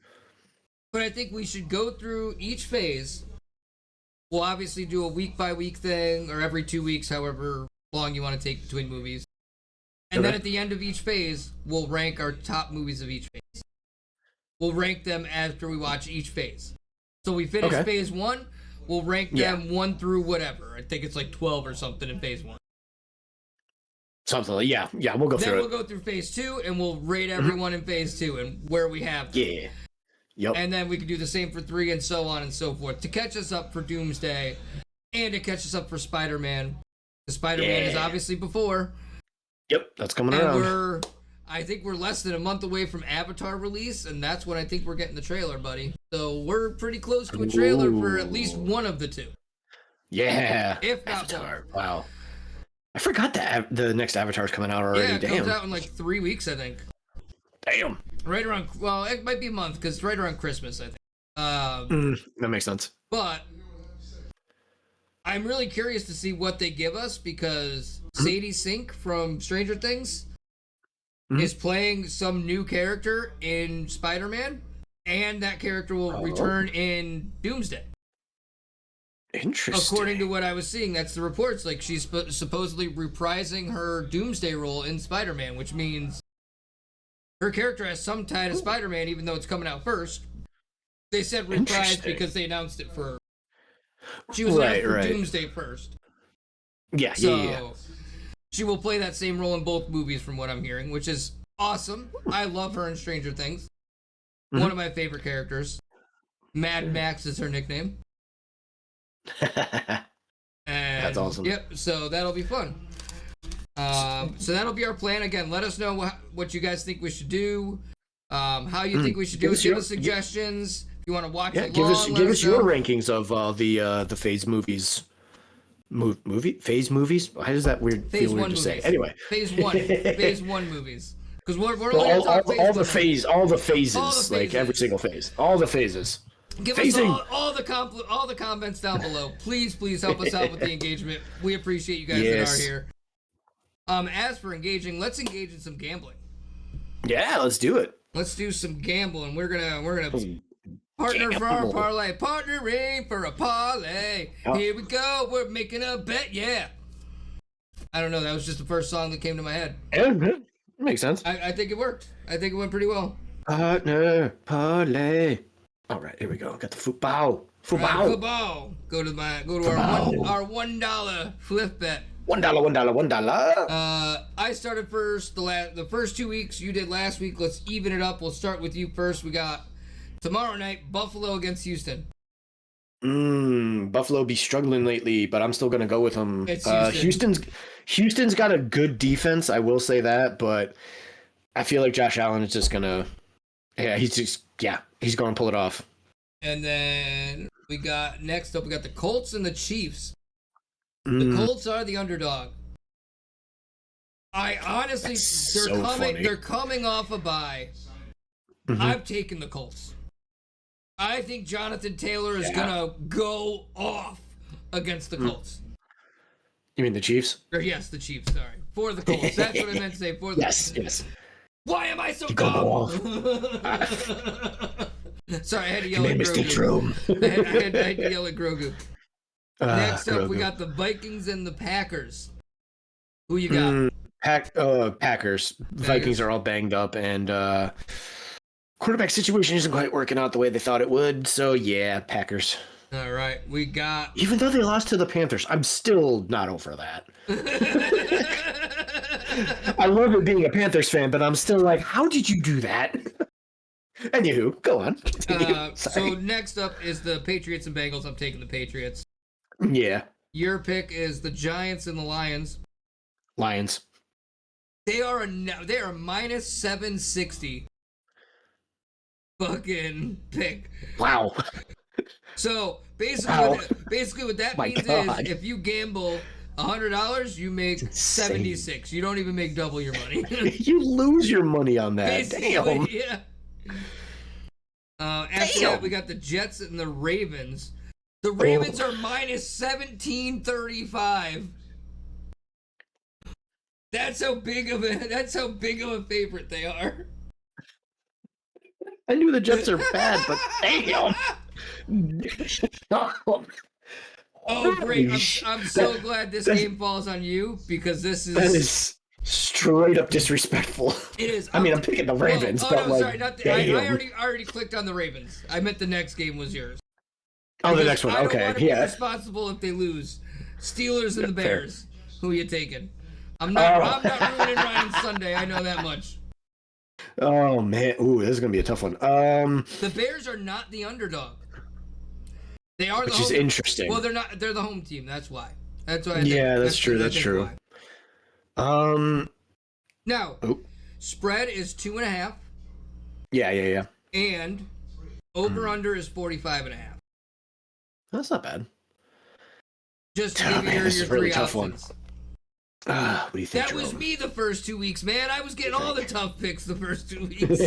But I think we should go through each phase. We'll obviously do a week-by-week thing, or every 2 weeks, however long you want to take between movies. And then at the end of each phase, we'll rank our top movies of each phase. We'll rank them after we watch each phase. So we finish Phase 1, we'll rank them 1 through whatever. I think it's like 12 or something in Phase 1. Something like, yeah, we'll go through it. Then we'll go through Phase 2, and we'll rate everyone in Phase 2 and where we have them. Yeah. Yep. And then we can do the same for 3 and so on and so forth to catch us up for Doomsday and to catch us up for Spider-Man. The Spider-Man is obviously before. Yep, that's coming around. I think we're less than a month away from Avatar release, and that's when I think we're getting the trailer, buddy. So we're pretty close to a trailer for at least one of the two. Yeah. If not Avatar. More. Wow. I forgot that the next Avatar is coming out already. Yeah, it comes out in like 3 weeks, I think. Damn. Right around, well, it might be a month, because it's right around Christmas, I think. That makes sense. But I'm really curious to see what they give us, because Sadie Sink from Stranger Things is playing some new character in Spider-Man, and that character will return in Doomsday. Interesting. According to what I was seeing, that's the reports. Like, she's supposedly reprising her Doomsday role in Spider-Man, which means her character has some tie to Spider-Man, even though it's coming out first. They said reprised because they announced it for... She was announced for Doomsday first. Yeah. She will play that same role in both movies, from what I'm hearing, which is awesome. I love her in Stranger Things. One of my favorite characters. Mad Max is her nickname. That's awesome. Yep, so that'll be fun. So that'll be our plan. Again, let us know what you guys think we should do, how you think we should do it. Give us suggestions. If you want to watch it, give us your rankings of the Phase movies. Phase movies? Why does that feel weird to say? Anyway, Phase 1 movies. Because we're only all the phases, like every single phase, all the phases. Give Phasing. us all the comments down below. Please help us out with the engagement. We appreciate you guys that are here. As for engaging, let's engage in some gambling. Yeah, let's do it. Let's do some gambling. We're gonna partner for our parlay. Partnering for a parlay. Here we go. We're making a bet. Yeah. I don't know. That was just the first song that came to my head. Yeah, makes sense. I think it worked. I think it went pretty well. Partner parlay. All right, here we go. Got the football. Football. Go to our $1 flip bet. $1. I started first. The first 2 weeks you did last week. Let's even it up. We'll start with you first. We got tomorrow night Buffalo against Houston. Buffalo be struggling lately, but I'm still gonna go with them. It's Houston. Houston's got a good defense, I will say that, but I feel like Josh Allen is just gonna, he's gonna pull it off. And then next up we got the Colts and the Chiefs. The Colts are the underdog. I honestly, they're coming off a bye. Mm-hmm. I've taken the Colts. I think Jonathan Taylor is gonna go off against the Colts. You mean the Chiefs? Yes, the Chiefs. Sorry, for the Colts. That's what I meant to say. For the yes. Why am I so dumb? Sorry, I had to yell at Grogu. I had to yell at Grogu. Next up, we got the Vikings and the Packers. Who you got? Packers. Vikings are all banged up, and quarterback situation isn't quite working out the way they thought it would. So yeah, Packers. All right, we got. Even though they lost to the Panthers, I'm still not over that. I love it being a Panthers fan, but I'm still like, how did you do that? Anywho, go on. So next up is the Patriots and Bengals. I'm taking the Patriots. Yeah. Your pick is the Giants and the Lions. Lions. They are minus 760. Fucking pick. Wow. So basically what that means is if you gamble $100, you make 76. You don't even make double your money. You lose your money on that. Basically, damn. Yeah. After that, we got the Jets and the Ravens. The Ravens are minus 1735. That's how big of a favorite they are. I knew the Jets are bad, but damn. Oh, great. I'm so glad this game falls on you because that is straight up disrespectful. It is. I'm picking the Ravens, but no, like, sorry, I already clicked on the Ravens. I meant the next game was yours. Oh, the next one. I Okay, don't want to be responsible if they lose. Steelers and the Bears. Fair. Who you taking? I'm not ruining Ryan's Sunday. I know that much. Oh man, ooh, this is gonna be a tough one. The Bears are not the underdog. They are, which is interesting. Well, they're not. They're the home team. That's why. That's why. That's true. That's true. Now, spread is 2.5. Yeah. And over under is 45.5. That's not bad. Just to give you your really three tough options. One. What do you think? That was me the first 2 weeks, man. I was getting all the tough picks the first 2 weeks.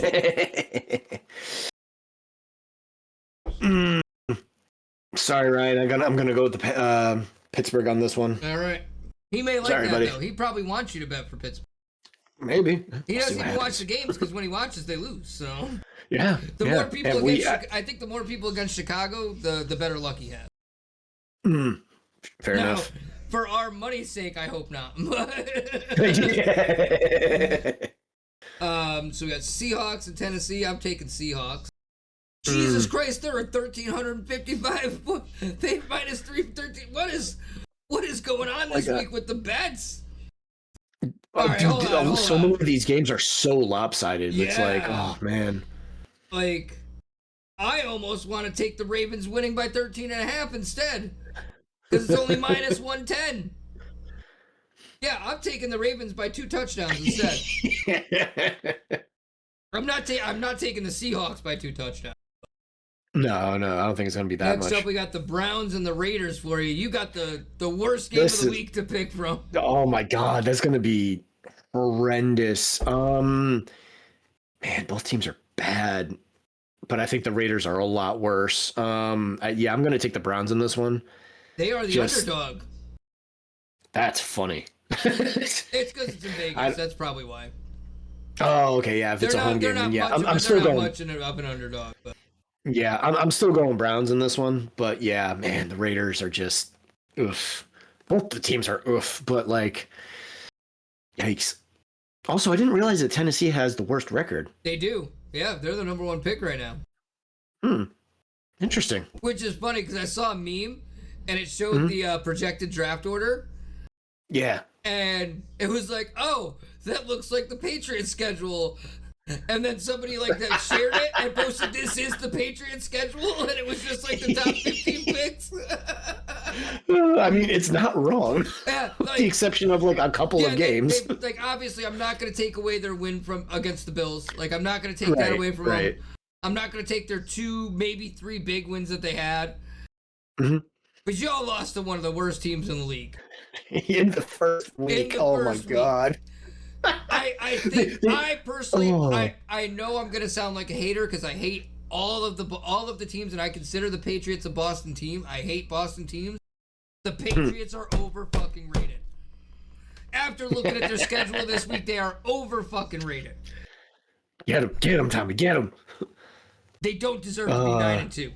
Sorry, Ryan. I'm gonna go with the Pittsburgh on this one. All right. He may like that buddy. Though. He probably wants you to bet for Pittsburgh. Maybe. He doesn't even watch the games because when he watches, they lose. So. Yeah. More people I think the more people against Chicago, the better luck he has. Fair enough. For our money's sake, I hope not. So we got Seahawks and Tennessee. I'm taking Seahawks. Jesus Christ, they're at 1,355. They minus 313. What is going on this week with the bets? All right, hold on. So many of these games are so lopsided. Yeah. It's like, oh man. Like, I almost want to take the Ravens winning by 13.5 instead. Because it's only minus 110. Yeah, I'm taking the Ravens by 2 touchdowns instead. I'm not taking the Seahawks by 2 touchdowns. No, I don't think it's going to be that much. Next up, we got the Browns and the Raiders for you. You got the worst game of the week to pick from. Oh my God, that's going to be horrendous. Man, both teams are bad, but I think the Raiders are a lot worse. I'm going to take the Browns in this one. They are the underdog. That's funny. It's because it's in Vegas. That's probably why. Oh, okay, yeah. If it's a home game, then yeah, I'm still going. Much of an underdog, but. Yeah, I'm still going Browns in this one, but yeah, man, the Raiders are just oof. Both the teams are oof, but like, yikes. Also, I didn't realize that Tennessee has the worst record. They do. Yeah, they're the number 1 pick right now. Interesting. Which is funny because I saw a meme and it showed the projected draft order. Yeah. And it was like, oh, that looks like the Patriots schedule. And then somebody like that shared it and posted, "This is the Patriots schedule," and it was just like the top 15 picks. I mean, it's not wrong. Yeah, With the exception of like a couple of games. Like obviously, I'm not going to take away their win against the Bills. Like I'm not going to take that away from them. I'm not going to take their 2, maybe 3 big wins that they had. Mm-hmm. But y'all lost to one of the worst teams in the league. In the first week. Oh my God. I think I personally I know I'm gonna sound like a hater because I hate all of the teams, and I consider the Patriots a Boston team. I hate Boston teams. The Patriots are over fucking rated. After looking at their schedule this week, they are over fucking rated. Get him, Tommy, get him. They don't deserve to be 9-2.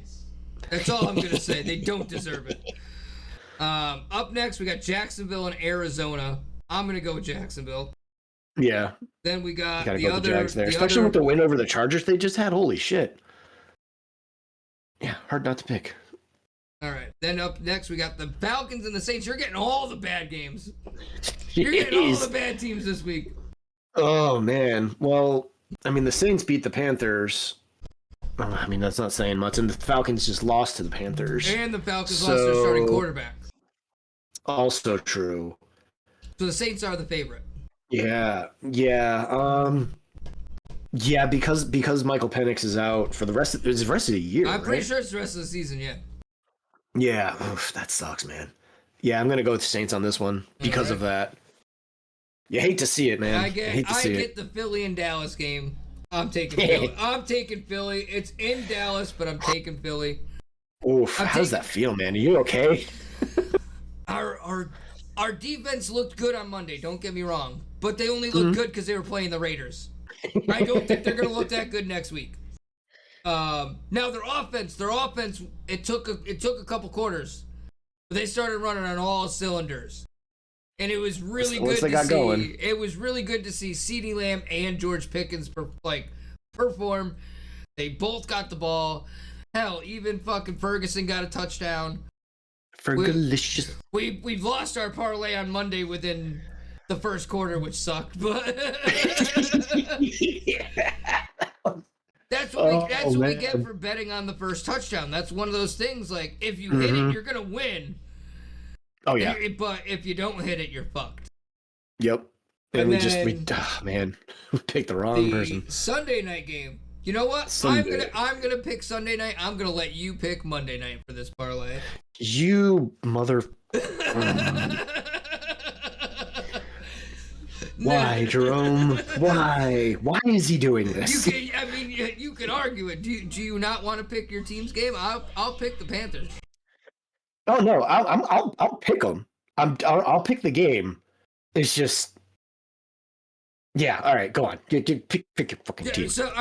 That's all I'm gonna say. They don't deserve it. Up next, we got Jacksonville and Arizona. I'm gonna go with Jacksonville. Yeah. Then we got the go other, Jags there, especially with the win over the Chargers they just had. Holy shit. Yeah, hard not to pick. All right. Then up next we got the Falcons and the Saints. You're getting all the bad games. You're getting all the bad teams this week. Oh man. Well, I mean the Saints beat the Panthers. I mean that's not saying much, and the Falcons just lost to the Panthers. And the Falcons lost their starting quarterback. Also true. So the Saints are the favorite. Yeah, because Michael Penix is out for the rest of the year. I'm pretty sure it's the rest of the season. Yeah, oof, that sucks, man. Yeah, I'm gonna go with the Saints on this one because of that. You hate to see it, man. I get the Philly and Dallas game. I'm taking Philly. I'm taking Philly. It's in Dallas, but I'm taking Philly. Oof, how does that feel, man? Are you okay? Our defense looked good on Monday, don't get me wrong. But they only looked good because they were playing the Raiders. I don't think they're going to look that good next week. Now their offense, it took a couple quarters. But they started running on all cylinders. And it was really good to see. It was really good to see CeeDee Lamb and George Pickens perform. They both got the ball. Hell, even fucking Ferguson got a touchdown. Fergalicious. We've lost our parlay on Monday within the first quarter, which sucked, but that's what we get for betting on the first touchdown. That's one of those things, like, if you hit it, you're gonna win. Oh yeah. But if you don't hit it, you're fucked. Yep. And we picked the wrong person. Sunday night game. You know what? I'm gonna pick Sunday night. I'm gonna let you pick Monday night for this parlay. You mother. Why, Jerome? Why? Why is he doing this? You can argue it. Do you not want to pick your team's game? I'll pick the Panthers. Oh no, I'll pick them. I'll pick the game. It's just. Yeah, all right, go on. Pick your fucking team. So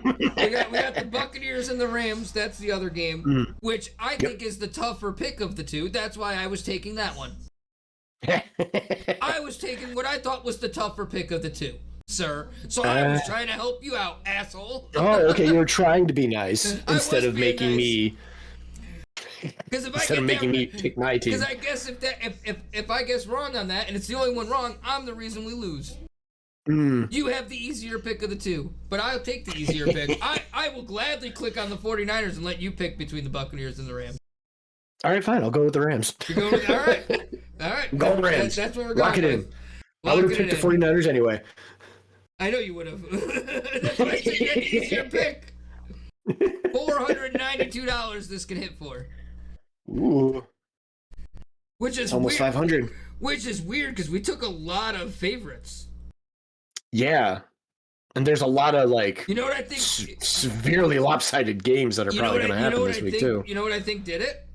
we got the Buccaneers and the Rams. That's the other game, which I think is the tougher pick of the two. That's why I was taking that one. I was taking what I thought was the tougher pick of the two, sir. So I was trying to help you out, asshole. Oh, okay, you were trying to be nice instead of making me. Instead of making me pick my team. Because I guess if I guess wrong on that, and it's the only one wrong, I'm the reason we lose. You have the easier pick of the two, but I'll take the easier pick. I will gladly click on the 49ers and let you pick between the Buccaneers and the Rams. All right, fine. I'll go with the Rams. You're going with, all right. Go Rams. That's what we're going. Lock it in. I would have picked the 49ers anyway. I know you would have. That's why I said you had the easier pick. $492 this can hit for. Ooh. Which is almost weird, 500. Which is weird because we took a lot of favorites. Yeah. And there's a lot of you know what I think? Severely lopsided games that are probably going to happen this week too. You know what I think did it?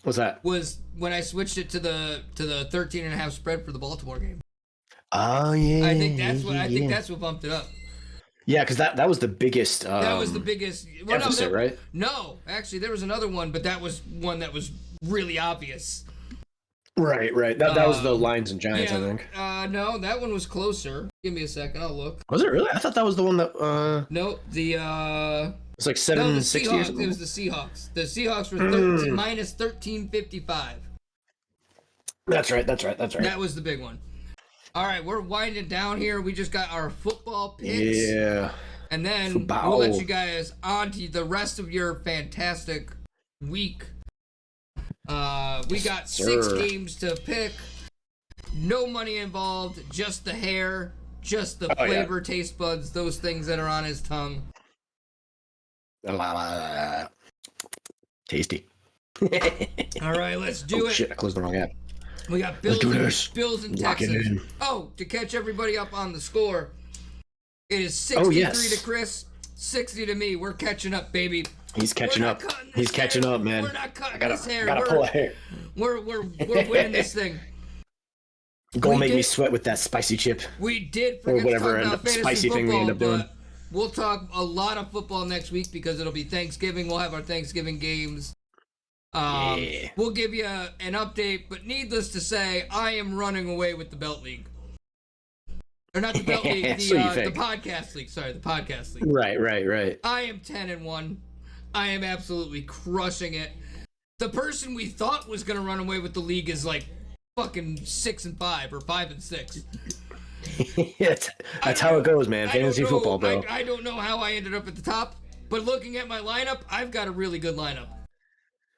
What's that? Was when I switched it to the 13.5 spread for the Baltimore game. Oh yeah. I think that's what bumped it up. Yeah, because that was the biggest. That was the biggest deficit, right? No, actually, there was another one, but that was one that was really obvious. Right. That was the Lions and Giants, I think. No, that one was closer. Give me a second, I'll look. Was it really? I thought that was the one that. No, it's like 760 or something. It was the Seahawks. The Seahawks were minus 1355. That's right. That was the big one. All right, we're winding down here. We just got our football picks. Yeah. And then Football. we'll let you guys on to the rest of your fantastic week. We got 6 games to pick. No money involved, just the hair, just the flavor, taste buds, those things that are on his tongue. Tasty. All right, let's do it. Shit, I closed the wrong app. We got Bills and Texans. Oh, to catch everybody up on the score, it is 63 to Chris, 60 to me. We're catching up, baby. He's catching up. He's catching up, man. We're not cutting his hair. Gotta pull a hair. We're winning this thing. Gonna make me sweat with that spicy chip. We did forget to talk about fantasy spicy football, thing we end up doing. We'll talk a lot of football next week because it'll be Thanksgiving. We'll have our Thanksgiving games. We'll give you an update, but needless to say, I am running away with the Belt League. Or not the Belt League, the Podcast League. Sorry, the Podcast League. Right. I am 10-1. I am absolutely crushing it. The person we thought was going to run away with the league is like fucking 6-5 or 5-6. That's how it goes, man. Fantasy football, bro. I don't know how I ended up at the top, but looking at my lineup, I've got a really good lineup.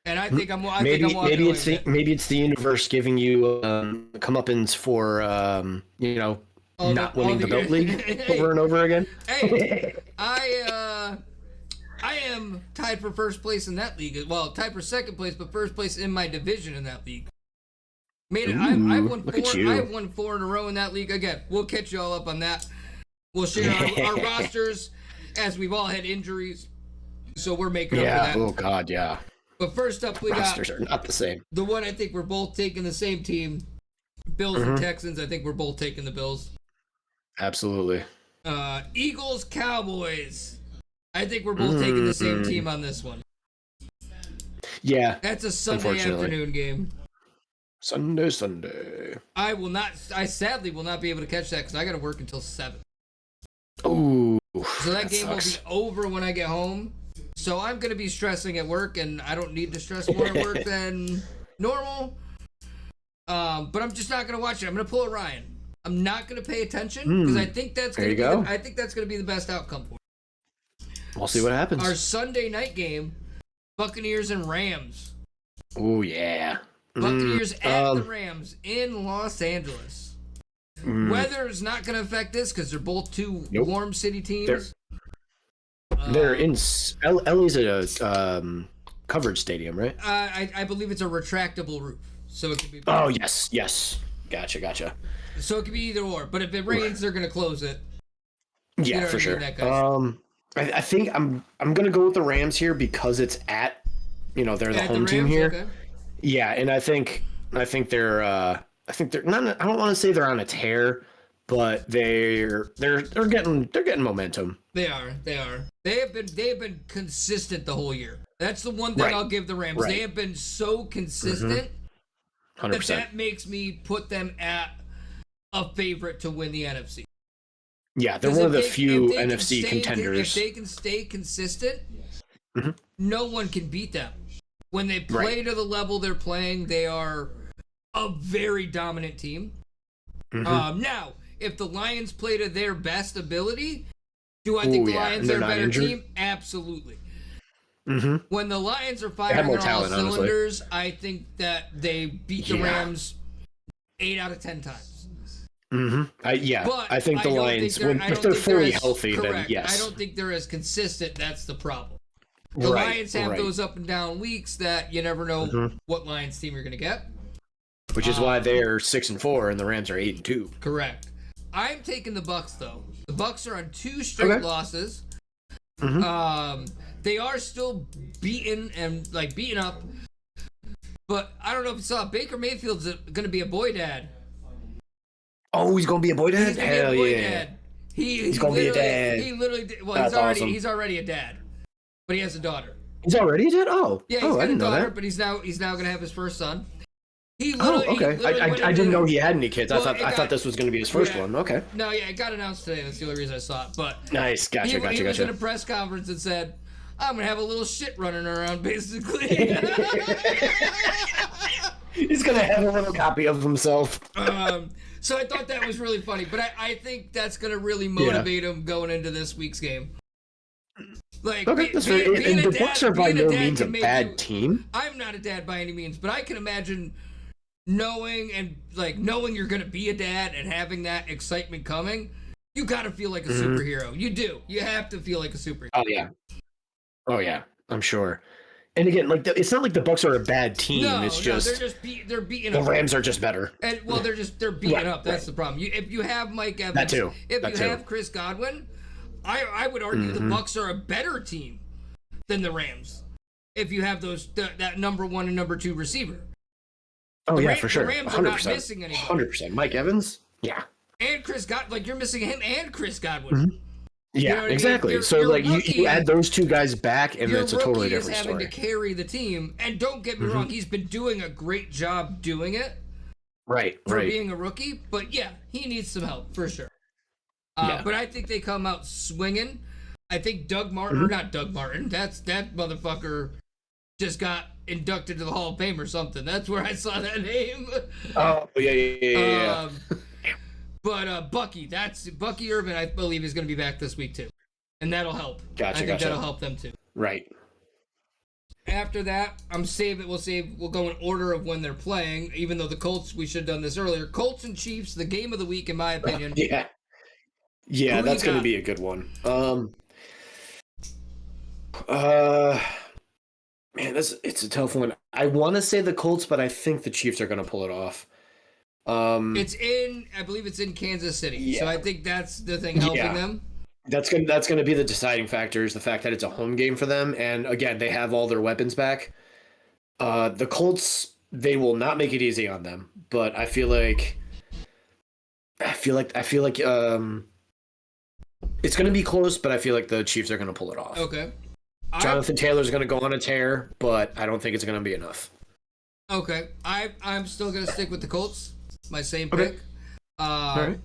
And I think I'm walking away with it. Maybe it's the universe giving you comeuppance for not winning the Belt League over and over again. Hey, I am tied for first place in that league. Well, tied for second place, but first place in my division in that league. I won 4 in a row in that league. Again, we'll catch you all up on that. We'll share our rosters as we've all had injuries, so we're making up for that. Oh God, yeah. But first up, we rosters are not the same. The one I think we're both taking the same team, Bills and Texans. I think we're both taking the Bills. Absolutely. Eagles, Cowboys. I think we're both taking the same team on this one. Yeah. That's a Sunday afternoon game. Sunday. I sadly will not be able to catch that because I got to work until 7. Ooh. So that game sucks. Will be over when I get home. So I'm going to be stressing at work, and I don't need to stress more at work than normal. But I'm just not going to watch it. I'm going to pull a Ryan. I'm not going to pay attention because I think that's going to be the best outcome for it. We'll see what happens. Our Sunday night game, Buccaneers and Rams. Oh yeah. Buccaneers at the Rams in Los Angeles. Weather is not going to affect this because they're both two warm city teams. They're in LA's a covered stadium, right? I believe it's a retractable roof, so it could be. Oh yes. Gotcha. So it could be either or, but if it rains, they're going to close it. Yeah, for sure. I think I'm gonna go with the Rams here because it's at, they're the home team here. Okay. Yeah, and I think they're not. I don't want to say they're on a tear, but they're getting momentum. They are. They have been consistent the whole year. That's the one thing I'll give the Rams. They have been so consistent 100%. that makes me put them at a favorite to win the NFC. Yeah, they're one of the few NFC contenders. If they can stay consistent, no one can beat them. When they play to the level they're playing, they are a very dominant team. Now, if the Lions play to their best ability, do I think the Lions are a better team? Absolutely. When the Lions are firing on all cylinders, honestly. I think that they beat the Rams 8 out of 10 times. I think the Lions, if they're fully healthy, then yes. I don't think they're as consistent. That's the problem. The Lions have those up and down weeks that you never know what Lions team you're going to get. Which is why they're 6-4 and the Rams are 8-2. Correct. I'm taking the Bucs though. The Bucs are on 2 straight losses. They are still beaten up. But I don't know if you saw Baker Mayfield's going to be a boy dad. Oh, he's gonna be a boy dad? Hell yeah! Dad. He's gonna be a dad. He literally. Well, he's already a dad, but he has a daughter. He's already a dad? Oh, yeah. He's got a daughter, but he's now gonna have his first son. Okay. I didn't know he had any kids. I thought this was gonna be his first one. Okay. No, yeah, it got announced today. That's the only reason I saw it. But nice, gotcha. He was in a press conference and said, "I'm gonna have a little shit running around, basically." He's gonna have a little copy of himself. So I thought that was really funny, but I think that's going to really motivate him going into this week's game. Like, okay, that's right. And the Bucks are by no means a bad team. I'm not a dad by any means, but I can imagine knowing you're going to be a dad and having that excitement coming. You got to feel like a superhero. You do. You have to feel like a superhero. Oh yeah, I'm sure. And again, like it's not like the Bucks are a bad team. No, it's just they're beating the up. Rams are just better. And they're beating up. That's the problem. If you have Mike Evans, that too. If you have Chris Godwin, I would argue the Bucks are a better team than the Rams. If you have that number 1 and number 2 receiver. For sure. The Rams 100%. are not missing anybody. 100%. Mike Evans, yeah. And Chris Godwin, like you're missing him and Chris Godwin. Yeah, you know exactly. I mean? So like you add those two guys back, and it's a totally different story. Having to carry the team, and don't get me wrong, he's been doing a great job doing it. Right. Being a rookie, but yeah, he needs some help for sure. But I think they come out swinging. I think Doug Martin, or not Doug Martin, that motherfucker just got inducted to the Hall of Fame or something. That's where I saw that name. Oh yeah. But Bucky Irvin, I believe, is going to be back this week too, and that'll help. I think that'll help them too. Right. After that, we'll go in order of when they're playing, even though the Colts, we should have done this earlier. Colts and Chiefs, the game of the week, in my opinion. Yeah, that's going to be a good one. Man, it's a tough one. I want to say the Colts, but I think the Chiefs are going to pull it off. I believe it's in Kansas City, so I think that's the thing helping them. That's gonna be the deciding factor, is the fact that it's a home game for them, and again, they have all their weapons back. The Colts, they will not make it easy on them, but I feel like it's gonna be close, but I feel like the Chiefs are gonna pull it off. Okay. Jonathan Taylor's gonna go on a tear, but I don't think it's gonna be enough. Okay, I'm still gonna stick with the Colts. My same okay. pick. All right.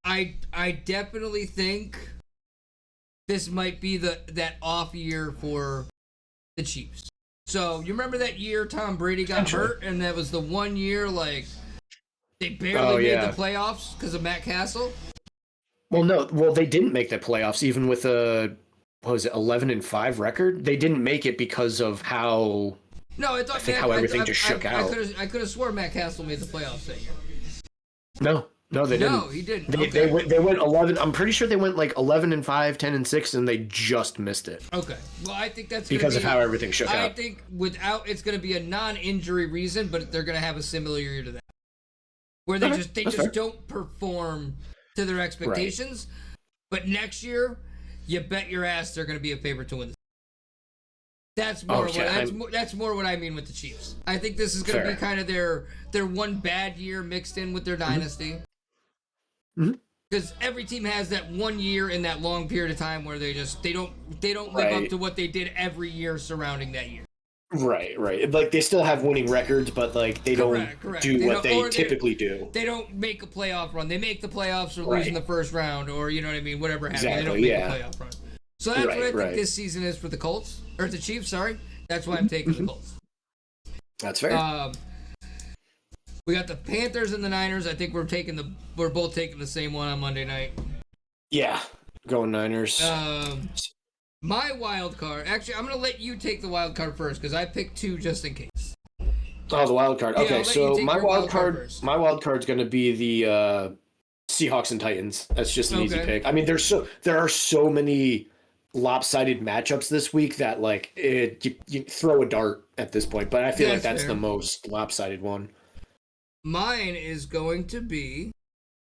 I definitely think this might be that off year for the Chiefs. So you remember that year Tom Brady got hurt, and that was the 1 year like they barely made the playoffs because of Matt Castle. Well, they didn't make the playoffs even with a 11-5 record. They didn't make it because of how. No, I think how everything just shook out. I could have swore Matt Castle made the playoffs that year. No, they didn't. No, he didn't. They went 11. I'm pretty sure they went like 11-5, 10-6, and they just missed it. Okay. Well, I think that's because of how everything shook out. I think it's going to be a non-injury reason, but they're going to have a similar year to that, where they just don't perform to their expectations. Right. But next year, you bet your ass they're going to be a favorite to win. That's more what I mean with the Chiefs. I think this is going to be kind of their one bad year mixed in with their dynasty. Because every team has that 1 year in that long period of time where they don't live up to what they did every year surrounding that year. Right. Like they still have winning records, but like they don't do what they typically do. They don't make a playoff run. They make the playoffs or lose in the first round, or you know what I mean. Whatever happens, they don't make a playoff run. So that's what I think this season is for the Colts. Or the Chiefs, sorry. That's why I'm taking the Colts. That's fair. We got the Panthers and the Niners. I think we're both taking the same one on Monday night. Yeah, going Niners. My wild card. Actually, I'm going to let you take the wild card first because I picked two just in case. Oh, the wild card. Okay, so my wild card's going to be the Seahawks and Titans. That's just an easy pick. I mean, there are so many lopsided matchups this week that like you throw a dart at this point, but I feel like that's the most lopsided one. Mine is going to be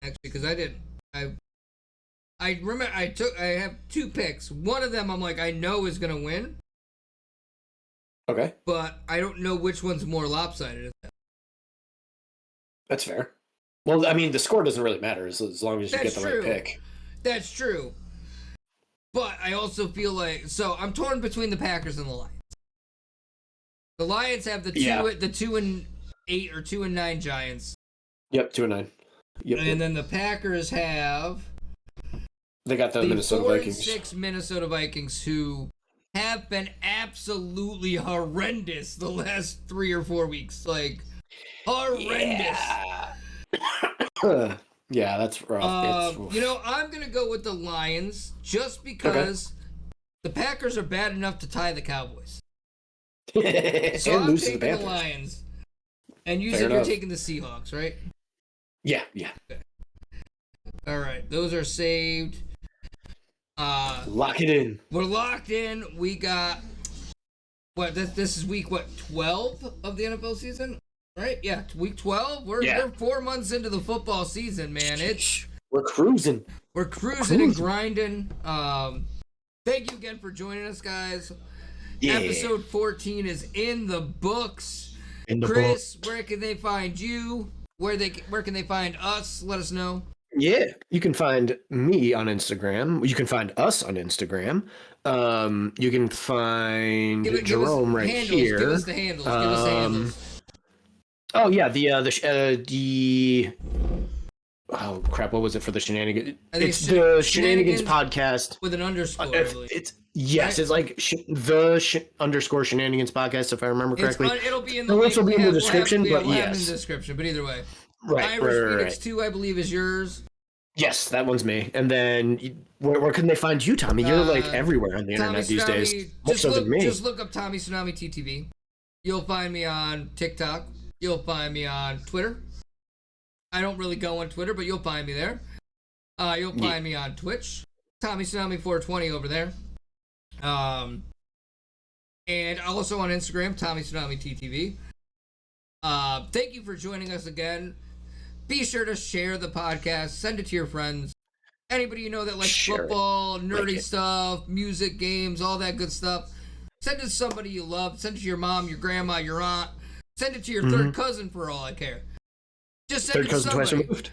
actually because I remember I have two picks. One of them I'm like I know is gonna win. Okay. But I don't know which one's more lopsided. That's fair. Well, I mean the score doesn't really matter as long as you get the right pick. That's true. But I also feel like I'm torn between the Packers and the Lions. The Lions have the 2-8 or 2-9 Giants. Yep, 2-9. Yep. And then the Packers have they got the Minnesota Vikings. 4-6 Minnesota Vikings who have been absolutely horrendous the last 3 or 4 weeks. Like horrendous. Yeah. Yeah, that's rough. I'm going to go with the Lions just because the Packers are bad enough to tie the Cowboys. So I'm taking the Lions. And you said you're taking the Seahawks, right? Yeah. Okay. All right, those are saved. Lock it in. We're locked in. We got this is week 12 of the NFL season, right? Yeah, week 12. We're 4 months into the football season, man. We're cruising. We're cruising and grinding. Thank you again for joining us, guys. Yeah. Episode 14 is in the books. Chris, where can they find you? Where can they find us? Let us know. Yeah, you can find me on Instagram. You can find us on Instagram. You can find Jerome right here. Give us the handles. Oh yeah, the oh crap, what was it for the Shenanigans? It's the Shenanigans Podcast with an underscore. I believe. It's like underscore Shenanigans Podcast, if I remember correctly. It'll be in the links will be in the description, but in the description. But either way, right. Phoenix 2, I believe, is yours. Yes, that one's me. And then where can they find you, Tommy? You're like everywhere on the internet these days. Just look up Tommy Tsunami TTV. You'll find me on TikTok. You'll find me on Twitter. I don't really go on Twitter, but you'll find me there. You'll find me on Twitch. Tommy Tsunami 420 over there. And also on Instagram, Tommy Tsunami TTV. Thank you for joining us again. Be sure to share the podcast. Send it to your friends. Anybody you know that likes football, nerdy stuff, music, games, all that good stuff. Send it to somebody you love. Send it to your mom, your grandma, your aunt. Send it to your third cousin for all I care. Just send it to somebody. Third cousin twice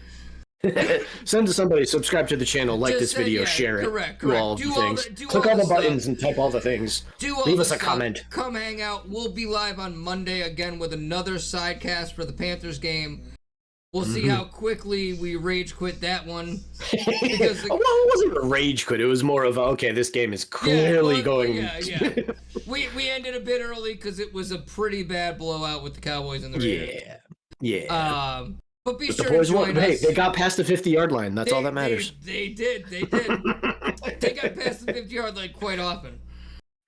removed. Send to somebody. Subscribe to the channel. Like this video. Share it. Correct. Do all the things. Click all the buttons and type all the things. Leave us a comment. Come hang out. We'll be live on Monday again with another sidecast for the Panthers game. We'll see how quickly we rage quit that one. Because well, it wasn't a rage quit. It was more of this game is clearly going. Yeah. we ended a bit early because it was a pretty bad blowout with the Cowboys and the Raiders. Yeah. But be sure to join us. Hey, they got past the 50-yard line. That's all that matters. They did. They got past the 50-yard line quite often.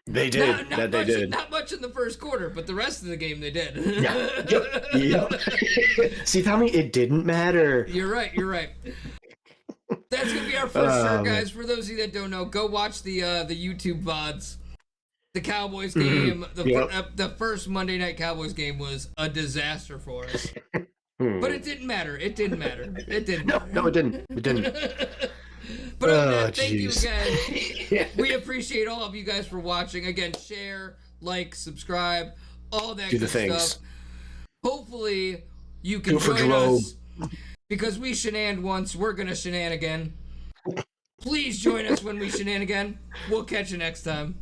They did. They did. Not much in the first quarter, but the rest of the game they did. Yeah. See, Tommy, it didn't matter. You're right. That's gonna be our first shirt, guys. For those of you that don't know, go watch the YouTube VODs. The Cowboys game, the first Monday night Cowboys game was a disaster for us. But it didn't matter. No, it didn't. But thank you again. We appreciate all of you guys for watching. Again, share, like, subscribe, all that good stuff. Hopefully, you can join us because we shenaned once. We're going to shenan again. Please join us when we shenan again. We'll catch you next time.